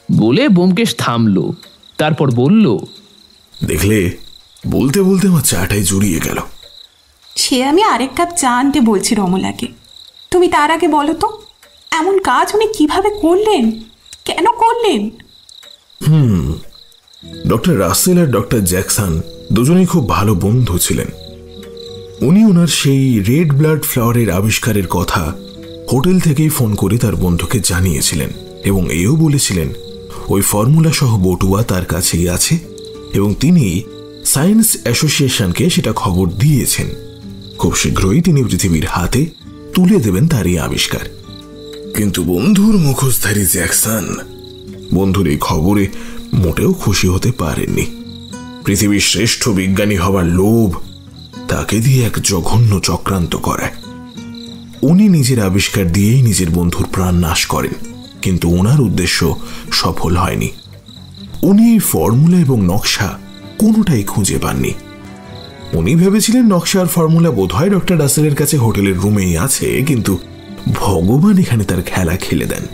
বলে ব্যোমকেশ থামল। তারপর বলল, দেখলে, বলতে বলতে আমার চাটাই জুড়িয়ে গেল। সে আমি আরেক কাপ চা আনতে বলছি রমলাকে। তুমি তার আগে বলো তো, এমন কাজ উনি কিভাবে করলেন, কেন করলেন? ডক্টর রাসেল আর ডক্টর জ্যাকসন দুজনেই খুব ভালো বন্ধু ছিলেন। উনি ওনার সেই রেড ব্লাড ফ্লাওয়ারের আবিষ্কারের কথা হোটেল থেকেই ফোন করে তার বন্ধুকে জানিয়েছিলেন এবং এও বলেছিলেন ওই ফর্মুলা সহ বটুয়া তার কাছেই আছে এবং তিনি সায়েন্স অ্যাসোসিয়েশনকে সেটা খবর দিয়েছেন। খুব শীঘ্রই তিনি পৃথিবীর হাতে তুলে দেবেন তার এই আবিষ্কার। কিন্তু বন্ধুর মুখোশধারী জ্যাকসন বন্ধুর এই খবরে মোটেও খুশি হতে পারেননি। পৃথিবীর শ্রেষ্ঠ বিজ্ঞানী হবার লোভ তাকে দিয়ে এক জঘন্য চক্রান্ত করায়। উনি নিজের আবিষ্কার দিয়েই নিজের বন্ধুর প্রাণ নাশ করেন, কিন্তু ওনার উদ্দেশ্য সফল হয়নি। উনি এই ফর্মুলা এবং নকশা কোনোটাই খুঁজে পাননি। উনি ভেবেছিলেন নকশা আর ফর্মুলা বোধহয় ডক্টর রাসেলের কাছে হোটেলের রুমেই আছে, কিন্তু ভগবান এখানে তার খেলা খেলে দেন।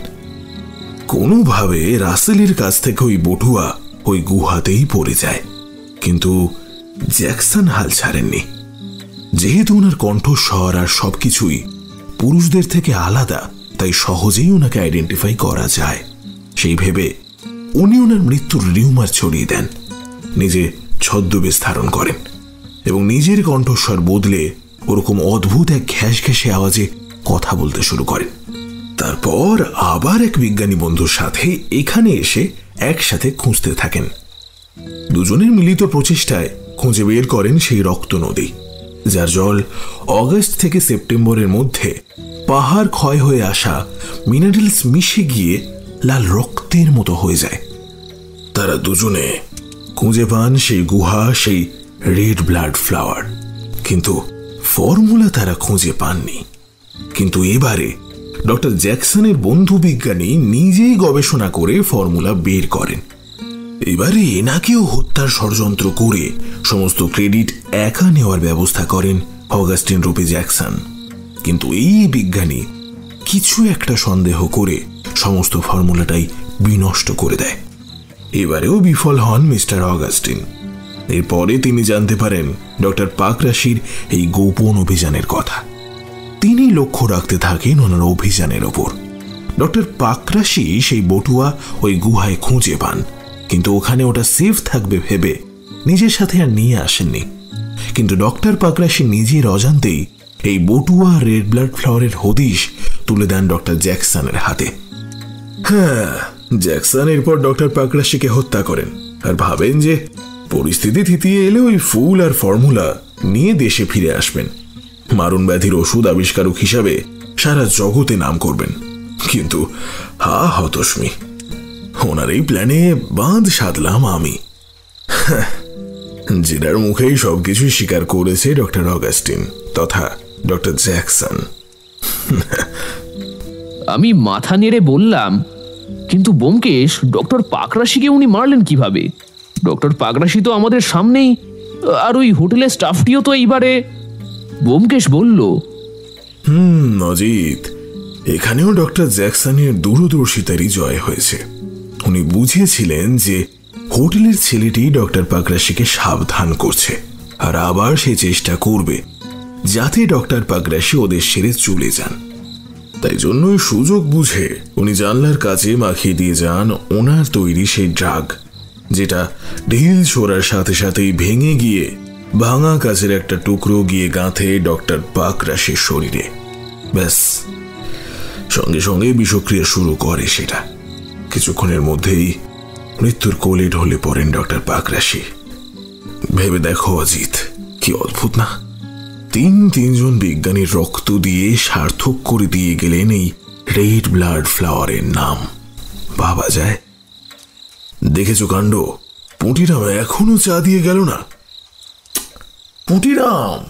কোনোভাবে রাসেলের কাছ থেকে ওই বটুয়া ওই গুহাতেই পড়ে যায়। কিন্তু জ্যাকসন হাল ছাড়েননি। যেহেতু ওনার কণ্ঠস্বর আর সবকিছুই পুরুষদের থেকে আলাদা, তাই সহজেই ওনাকে আইডেন্টিফাই করা যায়। সেই ভেবে উনি ওনার মৃত্যুর রিউমার ছড়িয়ে দেন, নিজে ছদ্মবেশ ধারণ করেন এবং নিজের কণ্ঠস্বর বদলে ওরকম অদ্ভুত এক ঘ্যাস ঘ্যাসে আওয়াজে কথা বলতে শুরু করেন। তারপর আবার এক বিজ্ঞানী বন্ধুর সাথে এখানে এসে একসাথে খুঁজতে থাকেন। দুজনের মিলিত প্রচেষ্টায় খুঁজে বের করেন সেই রক্ত নদী যার জল অগস্ট থেকে সেপ্টেম্বরের মধ্যে পাহাড় ক্ষয় হয়ে আসা মিনারেলস মিশে গিয়ে লাল রক্তের মতো হয়ে যায়। তারা দুজনে খুঁজে পান সেই গুহা, সেই রেড ব্লাড ফ্লাওয়ার, কিন্তু ফর্মুলা তারা খুঁজে পাননি। কিন্তু এবারে ডক্টর জ্যাকসনের বন্ধু বিজ্ঞানী নিজেই গবেষণা করে ফর্মুলা বের করেন। এবারে এনাকেও হত্যার ষড়যন্ত্র করে সমস্ত ক্রেডিট একা নেওয়ার ব্যবস্থা করেন অগাস্টিন রূপে জ্যাকসন। কিন্তু এই বিজ্ঞানী কিছু একটা সন্দেহ করে সমস্ত ফর্মুলাটাই বিনষ্ট করে দেয়। এবারেও বিফল হন মিস্টার অগাস্টিন। এরপরে তিনি জানতে পারেন ডক্টর পাকরাশির এই গোপন অভিযানের কথা। তিনি লক্ষ্য রাখতে থাকেন ওনার অভিযানের ওপর। ডক্টর পাকরাশি সেই বটুয়া ওই গুহায় খুঁজে পান, কিন্তু ওখানে ওটা সেফ থাকবে ভেবে নিজের সাথে আর নিয়ে আসেননি। কিন্তু ডক্টর পাকরাশি নিজের অজান্তেই এই বটুয়া রেড ব্লাড ফ্লাওয়ারের হদিশ তুলে দেন ডক্টর জ্যাকসনের হাতে। হ্যাঁ, জ্যাকসন এরপর ডক্টর পাকরাশিকে হত্যা করেন আর ভাবেন যে পরিস্থিতি থিতিয়ে এলে ওই ফুল আর ফর্মুলা নিয়ে দেশে ফিরে আসবেন, মারণ ব্যাধির ওষুধ আবিষ্কারক হিসাবে সারা জগতে নাম করবেন। কিন্তু হতস্মি, ওনার এই প্ল্যানে বাঁধ সাধলাম আমি, যেটার মুখেই সবকিছুই স্বীকার করেছে ডক্টর অগাস্টিন তথা ডক্টর জ্যাকসন। আমি মাথা নেড়ে বললাম, কিন্তু ব্যোমকেশ, ডক্টর পাকরাশিকে উনি মারলেন কিভাবে? ডক্টর পাকরাশি তো আমাদের সামনেই, আর ওই হোটেলের স্টাফটিও তো এইবারে। ব্যোমকেশ বলল, অজিত, এখানেও ডক্টর জ্যাকসনের দূরদর্শিতারই জয় হয়েছে। উনি বুঝিয়েছিলেন যে হোটেলের ছেলেটি ডক্টর পাকরাশিকে সাবধান করছে, আর আবার সে চেষ্টা করবে যাতে ডক্টর পাকরাশি ওদের ছেড়ে চলে যান। তাই জন্যই সুযোগ বুঝে উনি জানলার কাছে মাখিয়ে দিয়ে যান ওনার তৈরি সেই ড্রাগ, যেটা ঢিল ছোড়ার সাথে সাথেই ভেঙে গিয়ে ভাঙা কাচের একটা টুকরো গিয়ে গাঁথে ডক্টর পাকরাশির শরীরে। ব্যাস, সঙ্গে সঙ্গে বিষক্রিয়া শুরু করে সেটা। কিছুক্ষণের মধ্যেই মৃত্যুর কোলে ঢলে পড়েন ডক্টর পাকরাশি। ভেবে দেখো অজিত, কি অদ্ভুত না? তিনজন বিজ্ঞানীর রক্ত দিয়ে সার্থক করে দিয়ে গেলেন এই রেড ব্লাড ফ্লাওয়ারের নাম। ভাবা যায়? দেখেছো কাণ্ড? পুঁটিরাম এখনো চা দিয়ে গেল না। পুঁটিরাম!